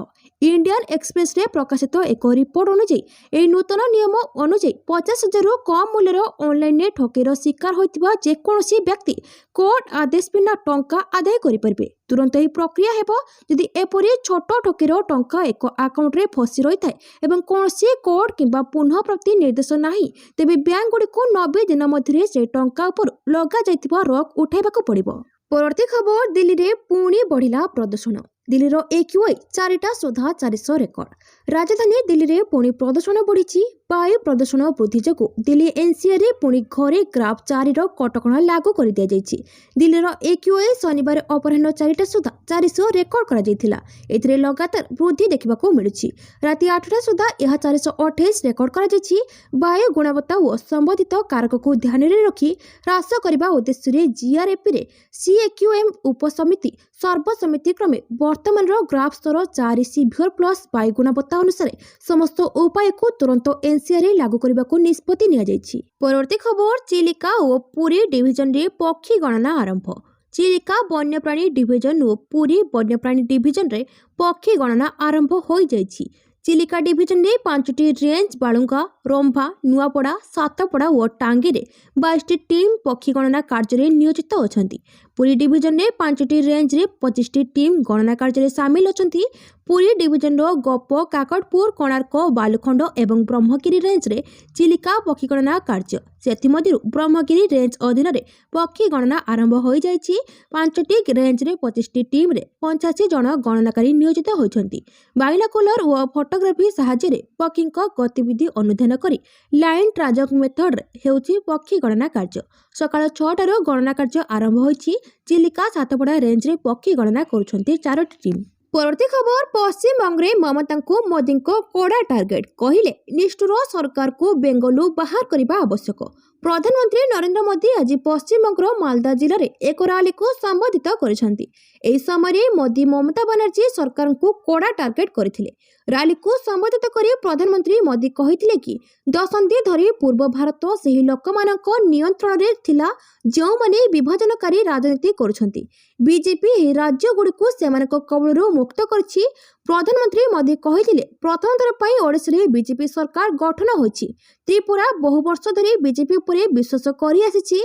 ଇଣ୍ଡିଆନ୍ ଏକ୍ସପ୍ରେସରେ ପ୍ରକାଶିତ ଏକ ରିପୋର୍ଟ ଅନୁଯାୟୀ ଏହି ନୂତନ ନିୟମ ଅନୁଯାୟୀ 50,000ରୁ କମ୍ ମୂଲ୍ୟର ଅନଲାଇନରେ ଠକେଇର ଶିକାର ହୋଇଥିବା ଯେକୌଣସି ବ୍ୟକ୍ତି କୋର୍ଟ ଆଦେଶ ବିନା ଟଙ୍କା ଆଦାୟ କରିପାରିବେ। ତୁରନ୍ତ ଏହି ପ୍ରକ୍ରିୟା ହେବ ଯଦି ଏପରି ଛୋଟ ଠକେଇର ଟଙ୍କା ଏକ ଆକାଉଣ୍ଟରେ ଫସି ରହିଥାଏ ଏବଂ କୌଣସି କୋର୍ଟ କିମ୍ବା ପୁନଃପ୍ରାପ୍ତି ନିର୍ଦ୍ଦେଶ ନାହିଁ, ତେବେ ବ୍ୟାଙ୍କଗୁଡ଼ିକୁ 90 ଦିନ ମଧ୍ୟରେ ସେହି ଟଙ୍କା ଉପରୁ ଲଗାଯାଇଥିବା ରକ୍ ଉଠାଇବାକୁ ପଡ଼ିବ। ପରବର୍ତ୍ତୀ ଖବର, ଦିଲ୍ଲୀରେ ପୁଣି ବଢ଼ିଲା ପ୍ରଦୂଷଣ। ଦିଲ୍ଲୀର AQI 4ଟା ସୁଦ୍ଧା 400 ରେକର୍ଡ। ରାଜଧାନୀ ଦିଲ୍ଲୀରେ ପୁଣି ପ୍ରଦୂଷଣ ବଢ଼ିଛି। ବାୟୁ ପ୍ରଦୂଷଣ ବୃଦ୍ଧି ଯୋଗୁଁ ଦିଲ୍ଲୀ NCRରେ ପୁଣି ଘରେ ଗ୍ରାଫ 4ର କଟକଣା ଲାଗୁ କରିଦିଆଯାଇଛି। ଦିଲ୍ଲୀର AQI ଶନିବାର ଅପରାହ୍ନ 4ଟା ସୁଦ୍ଧା 400 ରେକର୍ଡ କରାଯାଇଥିଲା। ଏଥିରେ ଲଗାତାର ବୃଦ୍ଧି ଦେଖିବାକୁ ମିଳୁଛି। ରାତି 8ଟା ସୁଦ୍ଧା ଏହା 428 ରେକର୍ଡ କରାଯାଇଛି। ବାୟୁ ଗୁଣବତ୍ତା ଓ ସମ୍ବନ୍ଧିତ କାରକକୁ ଧ୍ୟାନରେ ରଖି ହ୍ରାସ କରିବା ଉଦ୍ଦେଶ୍ୟରେ GRFରେ CAQM ଉପସମିତି ସର୍ବସମିତି କ୍ରମେ ବର୍ତ୍ତମାନର ଗ୍ରାଫ ସ୍ତର 4 ସିଭିୟର ପ୍ଲସ୍ ବାୟୁ ଗୁଣବତ୍ତା ଅନୁସାରେ ସମସ୍ତ ଉପାୟକୁ ତୁରନ୍ତ NCRରେ ଲାଗୁ କରିବାକୁ ନିଷ୍ପତ୍ତି ନିଆଯାଇଛି। ପରବର୍ତ୍ତୀ ଖବର, ଚିଲିକା ଓ ପୁରୀ ଡିଭିଜନରେ ପକ୍ଷୀ ଗଣନା ଆରମ୍ଭ। ଚିଲିକା ବନ୍ୟପ୍ରାଣୀ ଡିଭିଜନ ଓ ପୁରୀ ବନ୍ୟପ୍ରାଣୀ ଡିଭିଜନରେ ପକ୍ଷୀ ଗଣନା ଆରମ୍ଭ ହୋଇଯାଇଛି। ଚିଲିକା ଡିଭିଜନରେ 5ଟି ରେଞ୍ଜ ବାଳୁଙ୍ଗା, ରମ୍ଭା, ନୂଆପଡ଼ା, ସାତପଡ଼ା ଓ ଟାଙ୍ଗୀରେ 22ଟି ଟିମ୍ ପକ୍ଷୀ ଗଣନା କାର୍ଯ୍ୟରେ ନିୟୋଜିତ ଅଛନ୍ତି। ପୁରୀ ଡିଭିଜନରେ 5ଟି ରେଞ୍ଜରେ 25ଟି ଟିମ୍ ଗଣନା କାର୍ଯ୍ୟରେ ସାମିଲ ଅଛନ୍ତି। ପୁରୀ ଡିଭିଜନର ଗୋପ, କାକଟପୁର, କୋଣାର୍କ, ବାଲୁଖଣ୍ଡ ଏବଂ ବ୍ରହ୍ମଗିରି ରେଞ୍ଜରେ ଚିଲିକା ପକ୍ଷୀ ଗଣନା କାର୍ଯ୍ୟ। ସେଥିମଧ୍ୟରୁ ବ୍ରହ୍ମଗିରି ରେଞ୍ଜ ଅଧୀନରେ ପକ୍ଷୀ ଗଣନା ଆରମ୍ଭ ହୋଇଯାଇଛି। 5ଟି ରେଞ୍ଜରେ 25ଟି ଟିମ୍ରେ 85 ଜଣ ଗଣନାକାରୀ ନିୟୋଜିତ ହୋଇଛନ୍ତି। ବାଇନାକୁଲର ଓ ଫଟୋଗ୍ରାଫି ସାହାଯ୍ୟରେ ପକ୍ଷୀଙ୍କ ଗତିବିଧି ଅନୁଧ୍ୟାନ କରି ଲାଇନ୍ ଟ୍ରାଜକ ମେଥଡରେ ହେଉଛି ପକ୍ଷୀ ଗଣନା କାର୍ଯ୍ୟ। ସକାଳ 6ଟାରୁ ଗଣନା କାର୍ଯ୍ୟ ଆରମ୍ଭ ହୋଇଛି। ଚିଲିକା ସାତପଡ଼ା ରେଞ୍ଜରେ ପକ୍ଷୀ ଗଣନା କରୁଛନ୍ତି 4ଟି ଟିମ୍। ପରବର୍ତ୍ତୀ ଖବର ପଶ୍ଚିମବଙ୍ଗରେ ମମତାଙ୍କୁ ମୋଦିଙ୍କ କଡ଼ା ଟାର୍ଗେଟ କହିଲେ ନିଷ୍ଠୁର ସରକାରକୁ ବେଙ୍ଗଲୁ ବାହାର କରିବା ଆବଶ୍ୟକ। ପ୍ରଧାନମନ୍ତ୍ରୀ ନରେନ୍ଦ୍ର ମୋଦି ଆଜି ପଶ୍ଚିମବଙ୍ଗର ମାଲଦା ଜିଲ୍ଲାରେ ଏକ ରାଲିକୁ ସମ୍ବୋଧିତ କରିଛନ୍ତି। ଏହି ସମୟରେ ମୋଦି ମମତା ବାନାର୍ଜୀ ସରକାରଙ୍କୁ କଡ଼ା ଟାର୍ଗେଟ କରିଥିଲେ। ରାଲିକୁ ସମ୍ବୋଧିତ କରି ପ୍ରଧାନମନ୍ତ୍ରୀ ମୋଦି କହିଥିଲେ କି ଦଶନ୍ଧି ଧରି ପୂର୍ବ ଭାରତ ସେହି ଲୋକମାନଙ୍କ ନିୟନ୍ତ୍ରଣରେ ଥିଲା ଯେଉଁମାନେ ବିଭାଜନକାରୀ ରାଜନୀତି କରୁଛନ୍ତି। ବିଜେପି ଏହି ରାଜ୍ୟଗୁଡ଼ିକୁ ସେମାନଙ୍କ କବଳରୁ ମୁକ୍ତ କରିଛି। ପ୍ରଧାନମନ୍ତ୍ରୀ ମୋଦି କହିଥିଲେ ପ୍ରଥମ ଥର ପାଇଁ ଓଡ଼ିଶାରେ ବିଜେପି ସରକାର ଗଠନ ହୋଇଛି। ତ୍ରିପୁରା ବହୁ ବର୍ଷ ଧରି ବିଜେପି ଉପରେ ବିଶ୍ୱାସ କରି ଆସିଛି।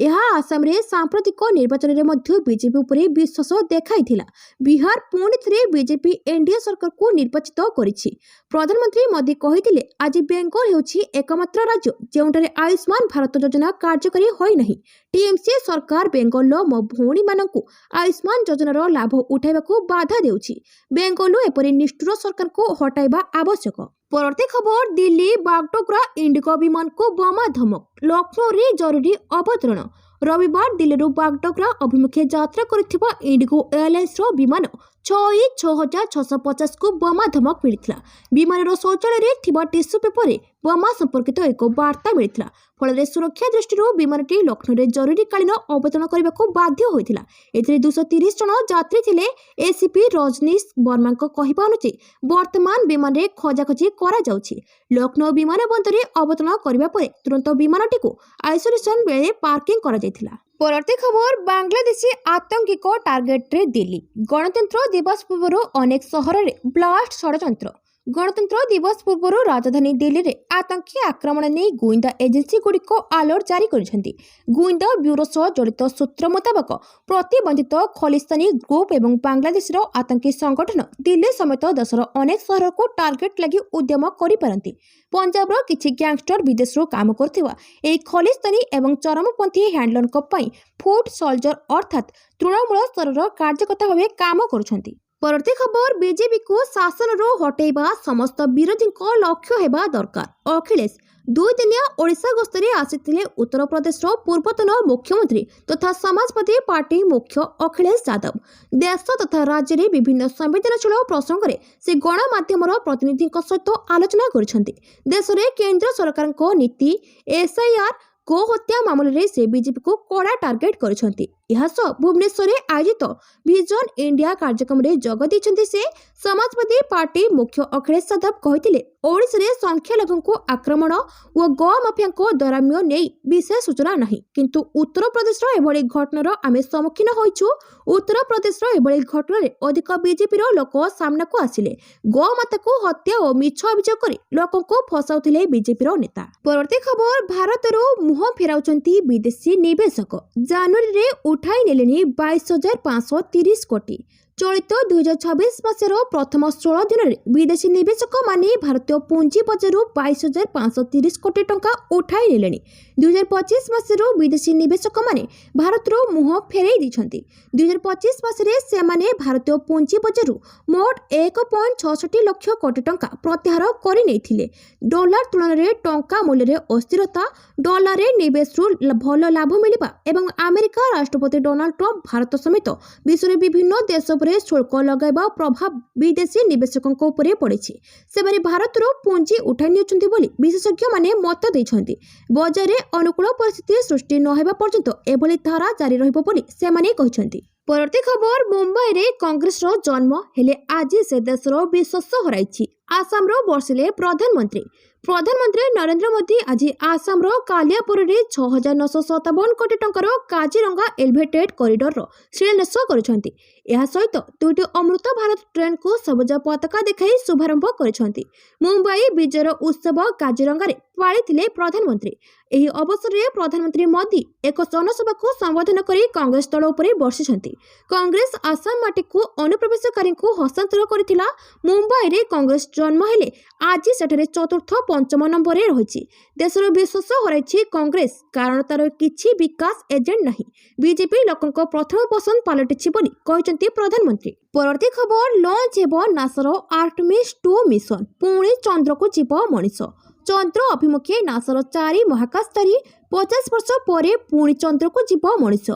ଏହା ଆସାମରେ ସାମ୍ପ୍ରତିକ ନିର୍ବାଚନରେ ମଧ୍ୟ ବିଜେପି ଉପରେ ବିଶ୍ୱାସ ଦେଖାଇଥିଲା। ବିହାର ପୁଣି ଥରେ ବିଜେପି ଏନ୍ଡିଏ ସରକାରକୁ ନିର୍ବାଚିତ କରିଛି। ପ୍ରଧାନମନ୍ତ୍ରୀ ମୋଦି କହିଥିଲେ ଆଜି ବେଙ୍ଗଲ ହେଉଛି ଏକମାତ୍ର ରାଜ୍ୟ ଯେଉଁଠାରେ ଆୟୁଷ୍ମାନ ଭାରତ ଯୋଜନା କାର୍ଯ୍ୟକାରୀ ହୋଇନାହିଁ। ଟିଏମ୍ସି ସରକାର ବେଙ୍ଗଲର ମୋ ଭଉଣୀମାନଙ୍କୁ ଆୟୁଷ୍ମାନ ଯୋଜନାର ଲାଭ ଉଠାଇବାକୁ ବାଧା ଦେଉଛି। ବେଙ୍ଗଲୁ ଏପରି ନିଷ୍ଠୁର ସରକାରକୁ ହଟାଇବା ଆବଶ୍ୟକ। ପରବର୍ତ୍ତୀ ଖବର ଦିଲ୍ଲୀ ବାଗଡୋଗ୍ରା ଇଣ୍ଡିଗୋ ବିମାନକୁ ବୋମା ଧମକ ଲକ୍ଷ୍ନୌରେ ଜରୁରୀ ଅବତରଣ। ରବିବାର ଦିଲ୍ଲୀରୁ ବାଗଡୋଗ୍ରା ଅଭିମୁଖେ ଯାତ୍ରା କରୁଥିବା ଇଣ୍ଡିଗୋ ଏୟାରଲାଇନ୍ସର ବିମାନ 6650କୁ ବୋମା ଧମକ ମିଳିଥିଲା। ବିମାନର ଶୌଚାଳୟରେ ଥିବା ଟିସ୍ୟୁ ପେପରରେ ବୋମା ସମ୍ପର୍କିତ ଏକ ବାର୍ତ୍ତା ମିଳିଥିଲା। ଫଳରେ ସୁରକ୍ଷା ଦୃଷ୍ଟିରୁ ବିମାନଟି ଲକ୍ଷ୍ନୌରେ ଜରୁରୀକାଳୀନ ଅବତରଣ କରିବାକୁ ବାଧ୍ୟ ହୋଇଥିଲା। ଏଥିରେ 230 ଜଣ ଯାତ୍ରୀ ଥିଲେ। ଏସିପି ରଜନୀଶ ବର୍ମାଙ୍କ କହିବା ଅନୁଯାୟୀ ବର୍ତ୍ତମାନ ବିମାନରେ ଖୋଜାଖୋଜି କରାଯାଉଛି। ଲକ୍ଷ୍ନୌ ବିମାନ ବନ୍ଦରରେ ଅବତରଣ କରିବା ପରେ ତୁରନ୍ତ ବିମାନଟିକୁ ଆଇସୋଲେସନ ବେଳେ ପାର୍କିଂ କରାଯାଇଥିଲା। ପରବର୍ତ୍ତୀ ଖବର ବାଂଲାଦେଶୀ ଆତଙ୍କୀଙ୍କ ଟାର୍ଗେଟରେ ଦିଲ୍ଲୀ। ଗଣତନ୍ତ୍ର ଦିବସ ପୂର୍ବରୁ ଅନେକ ସହରରେ ବ୍ଲାଷ୍ଟ ଷଡ଼ଯନ୍ତ୍ର। ଗଣତନ୍ତ୍ର ଦିବସ ପୂର୍ବରୁ ରାଜଧାନୀ ଦିଲ୍ଲୀରେ ଆତଙ୍କୀ ଆକ୍ରମଣ ନେଇ ଗୁଇନ୍ଦା ଏଜେନ୍ସିଗୁଡ଼ିକ ଆଲର୍ଟ ଜାରି କରିଛନ୍ତି। ଗୁଇନ୍ଦା ବ୍ୟୁରୋ ସହ ଜଡ଼ିତ ସୂତ୍ର ମୁତାବକ ପ୍ରତିବନ୍ଧିତ ଖଲିସ୍ତାନୀ ଗ୍ରୁପ ଏବଂ ବାଂଲାଦେଶର ଆତଙ୍କୀ ସଂଗଠନ ଦିଲ୍ଲୀ ସମେତ ଦେଶର ଅନେକ ସହରକୁ ଟାର୍ଗେଟ ଲାଗି ଉଦ୍ୟମ କରିପାରନ୍ତି। ପଞ୍ଜାବର କିଛି ଗ୍ୟାଙ୍ଗଷ୍ଟର ବିଦେଶରୁ କାମ କରୁଥିବା ଏହି ଖଲିସ୍ତାନୀ ଏବଂ ଚରମପନ୍ଥୀ ହ୍ୟାଣ୍ଡଲରଙ୍କ ପାଇଁ ଫୁଟ୍ ସୋଲଜର ଅର୍ଥାତ୍ ତୃଣମୂଳ ସ୍ତରର କାର୍ଯ୍ୟକର୍ତ୍ତା ଭାବେ କାମ କରୁଛନ୍ତି। ପରବର୍ତ୍ତୀ ଖବର ବିଜେପିକୁ ଶାସନରୁ ହଟାଇବା ସମସ୍ତ ବିରୋଧୀଙ୍କ ଲକ୍ଷ୍ୟ ହେବା ଦରକାର। ଅଖିଳେଶ 2 ଦିନିଆ ଓଡ଼ିଶା ଗସ୍ତରେ ଆସିଥିଲେ ଉତ୍ତରପ୍ରଦେଶର ପୂର୍ବତନ ମୁଖ୍ୟମନ୍ତ୍ରୀ ତଥା ସମାଜବାଦୀ ପାର୍ଟି ମୁଖ୍ୟ ଅଖିଳେଶ ଯାଦବ। ଦେଶ ତଥା ରାଜ୍ୟରେ ବିଭିନ୍ନ ସମ୍ବେଦନଶୀଳ ପ୍ରସଙ୍ଗରେ ସେ ଗଣମାଧ୍ୟମର ପ୍ରତିନିଧିଙ୍କ ସହିତ ଆଲୋଚନା କରିଛନ୍ତି। ଦେଶରେ କେନ୍ଦ୍ର ସରକାରଙ୍କ ନୀତି ଏସ୍ଆଇଆର୍ ଗୋ ହତ୍ୟା ମାମଲାରେ ସେ ବିଜେପିକୁ କଡ଼ା ଟାର୍ଗେଟ କରିଛନ୍ତି। ଏହାସହ ଭୁବନେଶ୍ୱରରେ ଆୟୋଜିତ ଭିଜନ ଇଣ୍ଡିଆ କାର୍ଯ୍ୟକ୍ରମରେ ଯୋଗ ଦେଇଛନ୍ତି ସେ। ସମାଜବାଦୀ ପାର୍ଟି ମୁଖ୍ୟ ଅଖିଳେଶ ଯାଦବ କହିଥିଲେ ଓଡ଼ିଶାରେ ସଂଖ୍ୟାଲଘୁଙ୍କୁ ଆକ୍ରମଣ ଓ ଗୋ ମାଫିଆଙ୍କ ଦରାମ୍ୟ ନେଇ ବିଶେଷ ସୂଚନା ନାହିଁ, କିନ୍ତୁ ଉତ୍ତରପ୍ରଦେଶର ଏଭଳି ଘଟଣାର ଆମେ ସମ୍ମୁଖୀନ ହୋଇଛୁ। ଉତ୍ତରପ୍ରଦେଶର ଏଭଳି ଘଟଣାରେ ଅଧିକ ବିଜେପିର ଲୋକ ସାମ୍ନାକୁ ଆସିଲେ। ଗୋମାତାକୁ ହତ୍ୟା ଓ ମିଛ ଅଭିଯୋଗ କରି ଲୋକଙ୍କୁ ଫସାଉଥିଲେ ବିଜେପିର ନେତା। ପରବର୍ତ୍ତୀ ଖବର ଭାରତରୁ ମୁହଁ ଫେରାଉଛନ୍ତି ବିଦେଶୀ ନିବେଶକ। ଜାନୁଆରୀରେ ଉଠାଇ ନେଲେଣି 22,530 କୋଟି। ଚଳିତ 2026 ମସିହାର ପ୍ରଥମ 16 ଦିନରେ ବିଦେଶୀ ନିବେଶକମାନେ ଭାରତୀୟ ପୁଞ୍ଜି ବଜାରରୁ 22,530 କୋଟି ଟଙ୍କା ଉଠାଇ ନେଲେଣି। 2025 ମସିହାରୁ ବିଦେଶୀ ନିବେଶକମାନେ ଭାରତରୁ ମୁହଁ ଫେରାଇ ଦେଇଛନ୍ତି। 2025 ମସିହାରେ ସେମାନେ ଭାରତୀୟ ପୁଞ୍ଜି ବଜାରରୁ ମୋଟ 1.66 ଲକ୍ଷ କୋଟି ଟଙ୍କା ପ୍ରତ୍ୟାହାର କରିନେଇଥିଲେ। ଡଲାର ତୁଳନାରେ ଟଙ୍କା ମୂଲ୍ୟରେ ଅସ୍ଥିରତା, ଡଲାରରେ ନିବେଶରୁ ଭଲ ଲାଭ ମିଳିବା ଏବଂ ଆମେରିକା ରାଷ୍ଟ୍ରପତି ଡୋନାଲ୍ଡ ଟ୍ରମ୍ପ ଭାରତ ସମେତ ବିଶ୍ୱରେ ବିଭିନ୍ନ ଦେଶ ଉପରେ ଶୁଳ୍କ ଲଗାଇବା ପ୍ରଭାବ ବିଦେଶୀ ନିବେଶକଙ୍କ ଉପରେ ପଡ଼ିଛି। ସେମାନେ ଭାରତରୁ ପୁଞ୍ଜି ଉଠାଇ ନେଉଛନ୍ତି ବୋଲି ବିଶେଷଜ୍ଞମାନେ ମତ ଦେଇଛନ୍ତି। ବଜାରରେ ଅନୁକୂଳ ପରିସ୍ଥିତି ସୃଷ୍ଟି ନ ହେବା ପର୍ଯ୍ୟନ୍ତ ଏଭଳି ଧାରା ଜାରି ରହିବ ବୋଲି ସେମାନେ କହିଛନ୍ତି। ପରବର୍ତ୍ତୀ ଖବର ମୁମ୍ବାଇରେ କଂଗ୍ରେସର ଜନ୍ମ ହେଲେ ଆଜି ସେ ଦେଶର ବିଶ୍ୱାସ ହରାଇଛି। ଆସାମର ବର୍ଷିଲେ ପ୍ରଧାନମନ୍ତ୍ରୀ। ପ୍ରଧାନମନ୍ତ୍ରୀ ନରେନ୍ଦ୍ର ମୋଦି ଆଜି ଆସାମର କାଲିଆପୁରରେ 6,957 କୋଟି ଟଙ୍କାର କାଜିରଙ୍ଗା ଏଲିଭେଟେଡ୍ କରିଡରର ଶିଳାନ୍ୟାସ କରିଛନ୍ତି। ଏହା ସହିତ 2ଟି ଅମୃତ ଭାରତ ଟ୍ରେନ୍କୁ ସବୁଜ ପତାକା ଦେଖାଇ ଶୁଭାରମ୍ଭ କରିଛନ୍ତି। ମୁମ୍ବାଇ ବିଜୟର ଉତ୍ସବ କାଜିରଙ୍ଗାରେ ପାଳିଥିଲେ ପ୍ରଧାନମନ୍ତ୍ରୀ। ଏହି ଅବସରରେ ପ୍ରଧାନମନ୍ତ୍ରୀ ମୋଦି ଏକ ଜନସଭାକୁ ସମ୍ବୋଧନ କରି କଂଗ୍ରେସ ଦଳ ଉପରେ ବର୍ଷିଛନ୍ତି। କଂଗ୍ରେସ ଆସାମ ମାଟିକୁ ଅନୁପ୍ରବେଶକାରୀଙ୍କୁ ହସ୍ତାନ୍ତର କରିଥିଲା। ମୁମ୍ବାଇରେ କଂଗ୍ରେସ ଜନ୍ମ ହେଲେ ଆଜି ସେଠାରେ ଚତୁର୍ଥ ପଞ୍ଚମ ନମ୍ବରରେ ରହିଛି। ଦେଶର ବିଶ୍ୱାସ ହରାଇଛି କଂଗ୍ରେସ, କାରଣ ତାର କିଛି ବିକାଶ ଏଜେଣ୍ଡା ନାହିଁ। ବିଜେପି ଲୋକଙ୍କ ପ୍ରଥମ ପସନ୍ଦ ପାଲଟିଛି ବୋଲି କହିଛନ୍ତି ପ୍ରଧାନମନ୍ତ୍ରୀ। ପରବର୍ତ୍ତୀ ଖବର ଲଞ୍ଚ ହେବ ନାସାର ଆର୍ଟମିସ୍ 2 ମିଶନ। ପୁଣି ଚନ୍ଦ୍ରକୁ ଯିବ ମଣିଷ। ଚନ୍ଦ୍ର ଅଭିମୁଖେ ନାସାର 4 ମହାକାଶଚାରୀ 50 ବର୍ଷ ପରେ ପୁଣି ଚନ୍ଦ୍ରକୁ ଯିବ ମଣିଷ।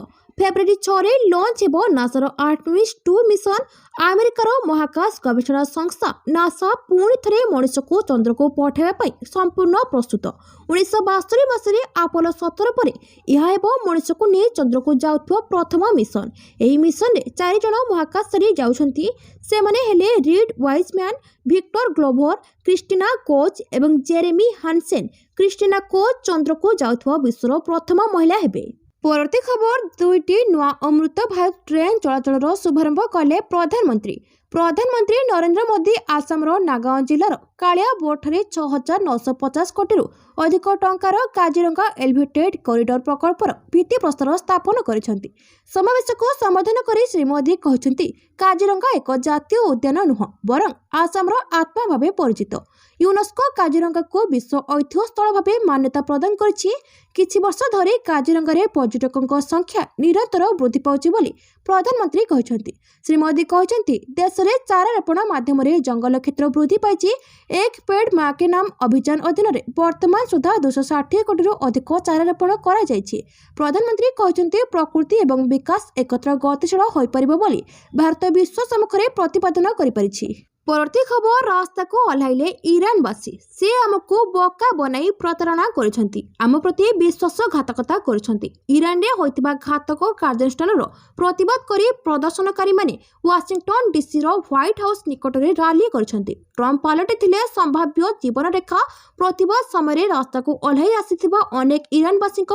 फेब्रुआरी 6 लंच हेब नासार आर्टेमिस 2 मिशन। अमेरिकार महाकाश गवेषणा संस्था नासा पुणी थे मनुष्य को चंद्र को पठाइबा संपूर्ण प्रस्तुत। 1962 मसीह अपोलो 17 पर यह मनुष्य को नहीं चंद्र को जाउथुवा प्रथम मिशन। यही मिशन रे 4 जन महाकाश जाउछंती। से माने हेले Reid Wiseman, Victor Glover, Christina Koch एवं जेरेमी हानसेन। क्रिस्टिना कोच चंद्र को जाउथुवा विश्वर प्रथम महिला हेबे। परवर्ती खबर, 2टी नुआ अमृत भारत ट्रेन चलाचल शुभारंभ कले प्रधानमंत्री। प्रधानमंत्री नरेंद्र मोदी आसाम नागांव जिलार कालिया बोर्डे 6,950 कोटी अधिक टंकार काजीरंगा एलिवेटेड कॉरिडोर प्रकल्पर भित्तिप्रस्तर स्थापन करिसेंति। समावेश को संबोधन करी श्री मोदी कहते काजीरंगा एक जातीय उद्यान नुह बरं आसाम आत्मा भावे परिचित। यूनेस्को काजीरंगा को विश्व ऐतिह्य स्थल भावे मान्यता प्रदान करिछि। किछि वर्ष धरि काजीरंगा रे पर्यटकों संख्या निरंतर वृद्धि पाउछि बोली प्रधानमंत्री कहते। श्री मोदी कहते देश में चारा रोपण माध्यम जंगल क्षेत्र वृद्धि पाई। एक पेड़ माँ के नाम अभियान अधीन वर्तमान सुधा 260 कोटी अधिक चारा रोपण करा जायछि। प्रधानमंत्री कहते प्रकृति एवं विकास एकत्र गतिशील होई परिबो बोली भारत विश्व सम्मुखरे प्रतिपादन करि परिछि। परवर्ती खबर, रास्ता को ओह्लाइले ईरानवासी। से आमको बोका बनाई प्रतारणा करिसेंति, आम प्रति विश्वासघातकता करिसेंति। ईरान रे होइतिबा घातक कार्यानुष्ठानर प्रतिवाद करी प्रदर्शनकारी माने वाशिंगटन डीसी रो व्हाइट हाउस निकट में रैली करिसेंति। ट्रम्प पलटिथिले संभाव्य जीवन रेखा। प्रतिवाद समय रास्ता को ओह्लाई आसीथिबा अनेक ईरानवासी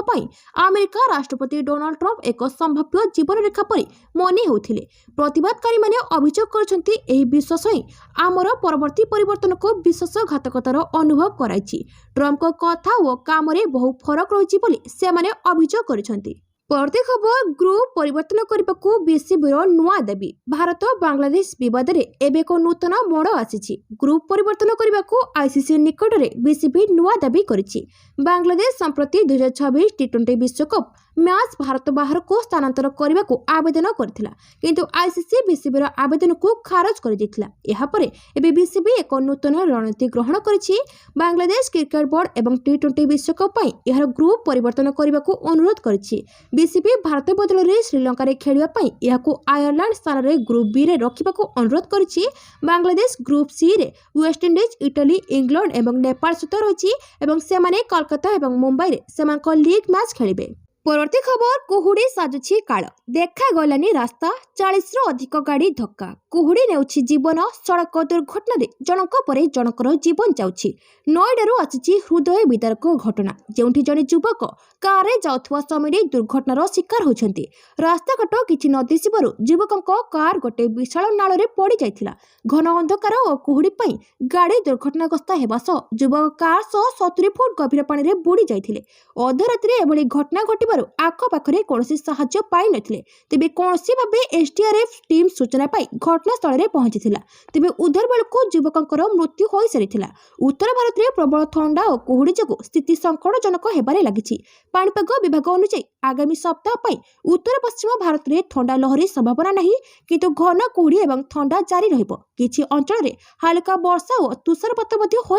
अमेरिका राष्ट्रपति डोनाल्ड ट्रम्प एक संभाव्य जीवन रेखा परि मने होउथिले। प्रतिवादकारी माने अभियोग करिसेंति एही विश्वास ही आमर परवर्ती परिवर्तन को विश्वासघातकतार अनुभव कराइछि। ट्रम्प को कथा और काम रे बहु फरक रहिछि बोली से माने अभियोग करिसेंति। परवर्ती खबर, ग्रुप परिवर्तन करने बीसीबी नुआ दाबी। भारत बांग्लादेश विवाद में एवं एक नूतन मोड़ आसी। ग्रुप परिवर्तन करने को आईसीसी निकट में बीसीबी नुआ दाबी करिछि। बांग्लादेश संप्रति 2026 टी20 विश्वकप मैच भारत बाहर को स्थानांतर करने को आवेदन करथिला, किंतु आईसीसी बीसीबी आवेदन को खारज कर दिथिला। एहा परे एबे बीसीबी एक नूतन रणनीति ग्रहण करिछि। बांग्लादेश क्रिकेट बोर्ड एवं टी20 विश्वकप पई एहार ग्रुप परिवर्तन करने को अनुरोध करिछि। बीसीबी भारत बदल में श्रीलंका रे खेलिबा पई एहाको आयरलैंड स्थान रे ग्रुप बी रे रखिबा को अनुरोध करिछि। बांग्लादेश ग्रुप सी रे वेस्टइंडीज, इटली, इंग्लैंड एवं नेपाल सहित रहिछि एवं सेमाने कोलकाता एवं मुंबई रे सेमानक लीग मैच खेलिबे। परवर्ती खबर, कुहुड़ी साजुछि काल। देखा गलानी रास्ता, 40 रु अधिक गाड़ी धक्का। कुहुड़ी नेउछि जीवन। सड़क दुर्घटना रे जनक परे जनकर जीवन जाउछि। नोएडारू आसिछि हृदय विदारक घटना, जेउठी जने युवक कार रे जाउथवा समय दुर्घटनार शिकार होछंती। रास्ताघाट किछि न दिसिबारु युवकक कार गोटे विशाल नाल रे पड़ी जाइथिला। घन अंधकार और कुहुड़ी पई गाड़ी दुर्घटनाग्रस्त हेबा सह युवक कार सह 70 फुट गभीर पानी रे बुड़ी जाइथिले। अधरात्रि एभली घटना घटिबारु आखपाखरे कौनसी साहाय्य पाई नथिले। तेबे कौनसी भाबे एसडीआरएफ टीम सूचना पाई घटनास्थल रे पहुंचीथिला। तेबे उद्धार बेलको युवकंकर मृत्यु होई सारिथिला। उत्तर भारत रे प्रबल ठंडा और कुहुड़ी जगो स्थिति संकटजनक हेबारे लागिछि। पाणीपाग विभाग अनुसार आगामी सप्ताह पाई उत्तर पश्चिम भारत रे ठंडा लहरी संभावना नहीं, किंतु घन कुहुड़ी एवं ठंडा जारी रहिबो। किछि अंचल रे हल्का वर्षा और तुषारपात मध्ये होई